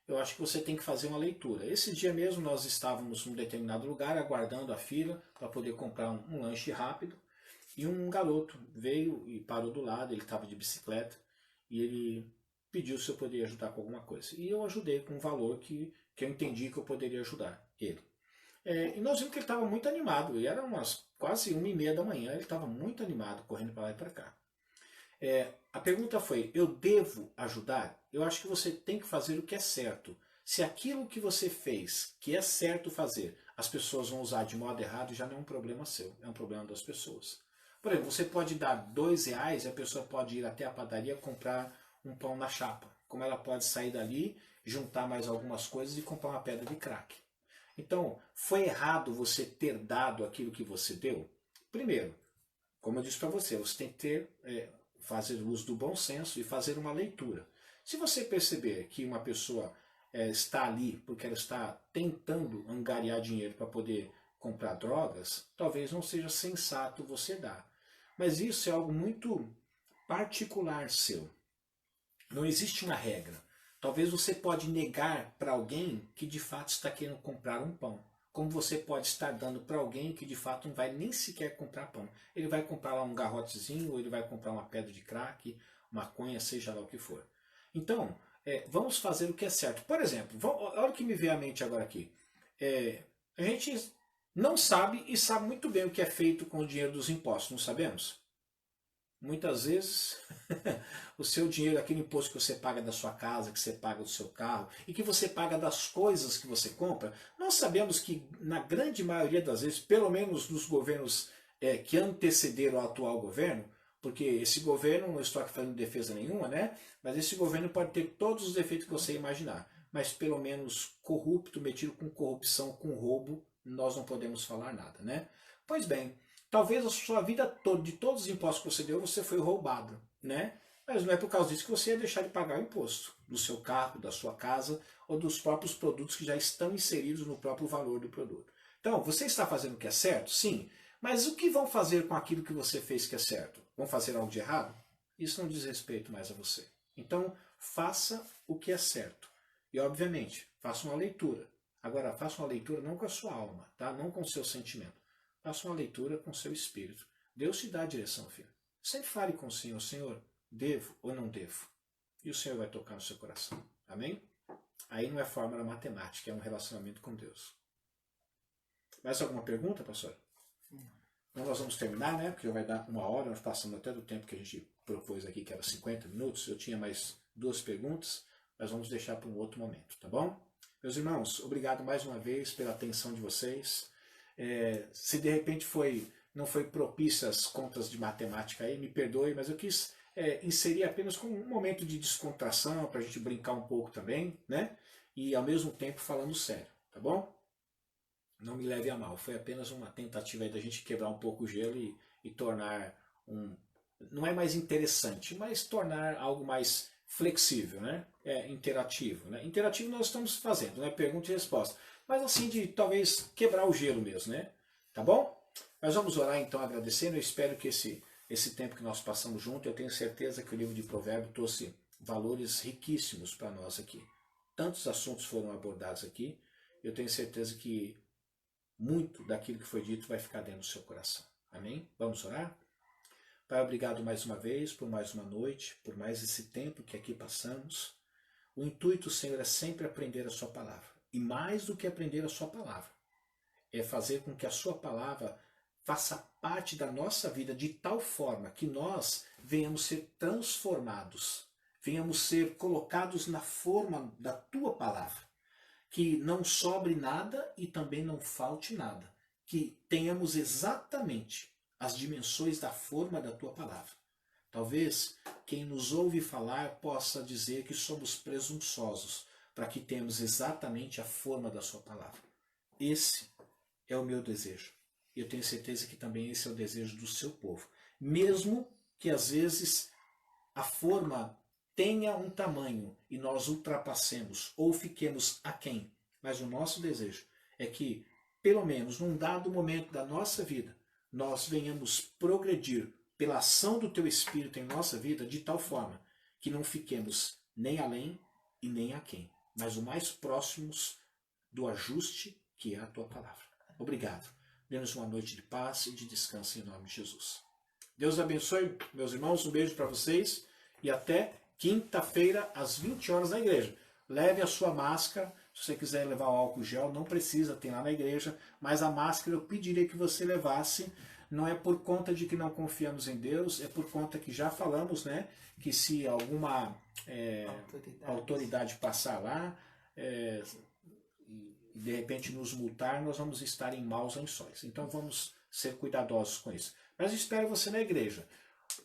eu acho que você tem que fazer uma leitura. Esse dia mesmo nós estávamos num determinado lugar, aguardando a fila para poder comprar um lanche rápido, e um garoto veio e parou do lado, ele estava de bicicleta, e ele pediu se eu poderia ajudar com alguma coisa. E eu ajudei com um valor que eu entendi que eu poderia ajudar ele. E nós vimos que ele estava muito animado, e era umas quase 1h30 da manhã, ele estava muito animado, correndo para lá e para cá. A pergunta foi, eu devo ajudar? Eu acho que você tem que fazer o que é certo. Se aquilo que você fez, que é certo fazer, as pessoas vão usar de modo errado, já não é um problema seu, é um problema das pessoas. Por exemplo, você pode dar R$2 e a pessoa pode ir até a padaria comprar um pão na chapa. Como ela pode sair dali, juntar mais algumas coisas e comprar uma pedra de crack. Então, foi errado você ter dado aquilo que você deu? Primeiro, como eu disse para você, você tem que fazer uso do bom senso e fazer uma leitura. Se você perceber que uma pessoa está ali porque ela está tentando angariar dinheiro para poder comprar drogas, talvez não seja sensato você dar. Mas isso é algo muito particular seu. Não existe uma regra. Talvez você pode negar para alguém que de fato está querendo comprar um pão. Como você pode estar dando para alguém que de fato não vai nem sequer comprar pão. Ele vai comprar lá um garrotezinho, ou ele vai comprar uma pedra de crack, maconha, seja lá o que for. Então, vamos fazer o que é certo. Por exemplo, olha o que me veio à mente agora aqui. A gente não sabe e sabe muito bem o que é feito com o dinheiro dos impostos, não sabemos? Muitas vezes, o seu dinheiro, aquele imposto que você paga da sua casa, que você paga do seu carro e que você paga das coisas que você compra, nós sabemos que, na grande maioria das vezes, pelo menos nos governos que antecederam o atual governo, porque esse governo, não estou aqui fazendo defesa nenhuma, né? Mas esse governo pode ter todos os defeitos que você imaginar, mas pelo menos corrupto, metido com corrupção, com roubo, nós não podemos falar nada, né? Pois bem, talvez a sua vida toda, de todos os impostos que você deu, você foi roubado, né? Mas não é por causa disso que você ia deixar de pagar o imposto do seu carro, da sua casa ou dos próprios produtos que já estão inseridos no próprio valor do produto. Então, você está fazendo o que é certo? Sim. Mas o que vão fazer com aquilo que você fez que é certo? Vão fazer algo de errado? Isso não diz respeito mais a você. Então, faça o que é certo. E, obviamente, faça uma leitura. Agora, faça uma leitura não com a sua alma, tá? Não com o seu sentimento. Faça uma leitura com o seu espírito. Deus te dá a direção, filho. Sempre fale com o Senhor, Senhor, devo ou não devo? E o Senhor vai tocar no seu coração. Amém? Aí não é fórmula matemática, é um relacionamento com Deus. Mais alguma pergunta, pastor? Então nós vamos terminar, né? Porque já vai dar 1 hora, nós passamos até do tempo que a gente propôs aqui, que era 50 minutos. Eu tinha mais 2 perguntas, mas vamos deixar para um outro momento, tá bom? Meus irmãos, obrigado mais uma vez pela atenção de vocês. Se de repente não foi propício às contas de matemática aí, me perdoe, mas eu quis inserir apenas como um momento de descontração, para a gente brincar um pouco também, né? E ao mesmo tempo falando sério, tá bom? Não me leve a mal, foi apenas uma tentativa aí da gente quebrar um pouco o gelo e tornar não é mais interessante, mas tornar algo mais flexível, né? Interativo, né? Interativo nós estamos fazendo, né? Pergunta e resposta. Mas assim, de talvez quebrar o gelo mesmo, né? Tá bom? Nós vamos orar então agradecendo. Eu espero que esse tempo que nós passamos junto, eu tenho certeza que o livro de Provérbios trouxe valores riquíssimos para nós aqui. Tantos assuntos foram abordados aqui, eu tenho certeza que muito daquilo que foi dito vai ficar dentro do seu coração. Amém? Vamos orar? Pai, obrigado mais uma vez por mais uma noite, por mais esse tempo que aqui passamos. O intuito, Senhor, é sempre aprender a sua palavra. E mais do que aprender a sua palavra, é fazer com que a sua palavra faça parte da nossa vida de tal forma que nós venhamos ser transformados, venhamos ser colocados na forma da tua palavra. Que não sobre nada e também não falte nada. Que tenhamos exatamente as dimensões da forma da tua palavra. Talvez quem nos ouve falar possa dizer que somos presunçosos, para que tenhamos exatamente a forma da sua palavra. Esse é o meu desejo. E eu tenho certeza que também esse é o desejo do seu povo. Mesmo que às vezes a forma tenha um tamanho e nós ultrapassemos ou fiquemos aquém. Mas o nosso desejo é que, pelo menos num dado momento da nossa vida, nós venhamos progredir pela ação do Teu Espírito em nossa vida de tal forma que não fiquemos nem além e nem aquém, mas o mais próximos do ajuste que é a Tua palavra. Obrigado. Dê-nos uma noite de paz e de descanso em nome de Jesus. Deus abençoe, meus irmãos, um beijo para vocês e até quinta-feira às 20 horas na igreja. Leve a sua máscara, se você quiser levar o álcool gel, não precisa, tem lá na igreja, mas a máscara eu pediria que você levasse. Não é por conta de que não confiamos em Deus, é por conta que já falamos, né, que se alguma autoridade passar lá, e de repente nos multar, nós vamos estar em maus lençóis. Então vamos ser cuidadosos com isso. Mas espero você na igreja.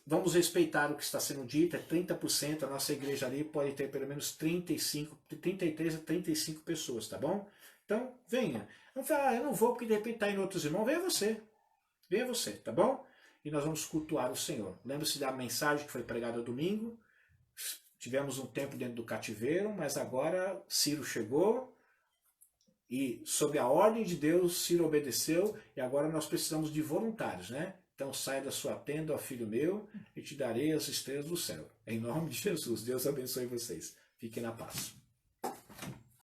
Vamos respeitar o que está sendo dito, é 30%, a nossa igreja ali pode ter pelo menos 33 a 35 pessoas, tá bom? Então, venha. Não fala, eu não vou porque de repente está indo outros irmãos, venha você. Venha você, tá bom? E nós vamos cultuar o Senhor. Lembre-se da mensagem que foi pregada domingo. Tivemos um tempo dentro do cativeiro, mas agora Ciro chegou e, sob a ordem de Deus, Ciro obedeceu e agora nós precisamos de voluntários, né? Então saia da sua tenda, ó filho meu, e te darei as estrelas do céu. Em nome de Jesus, Deus abençoe vocês. Fiquem na paz.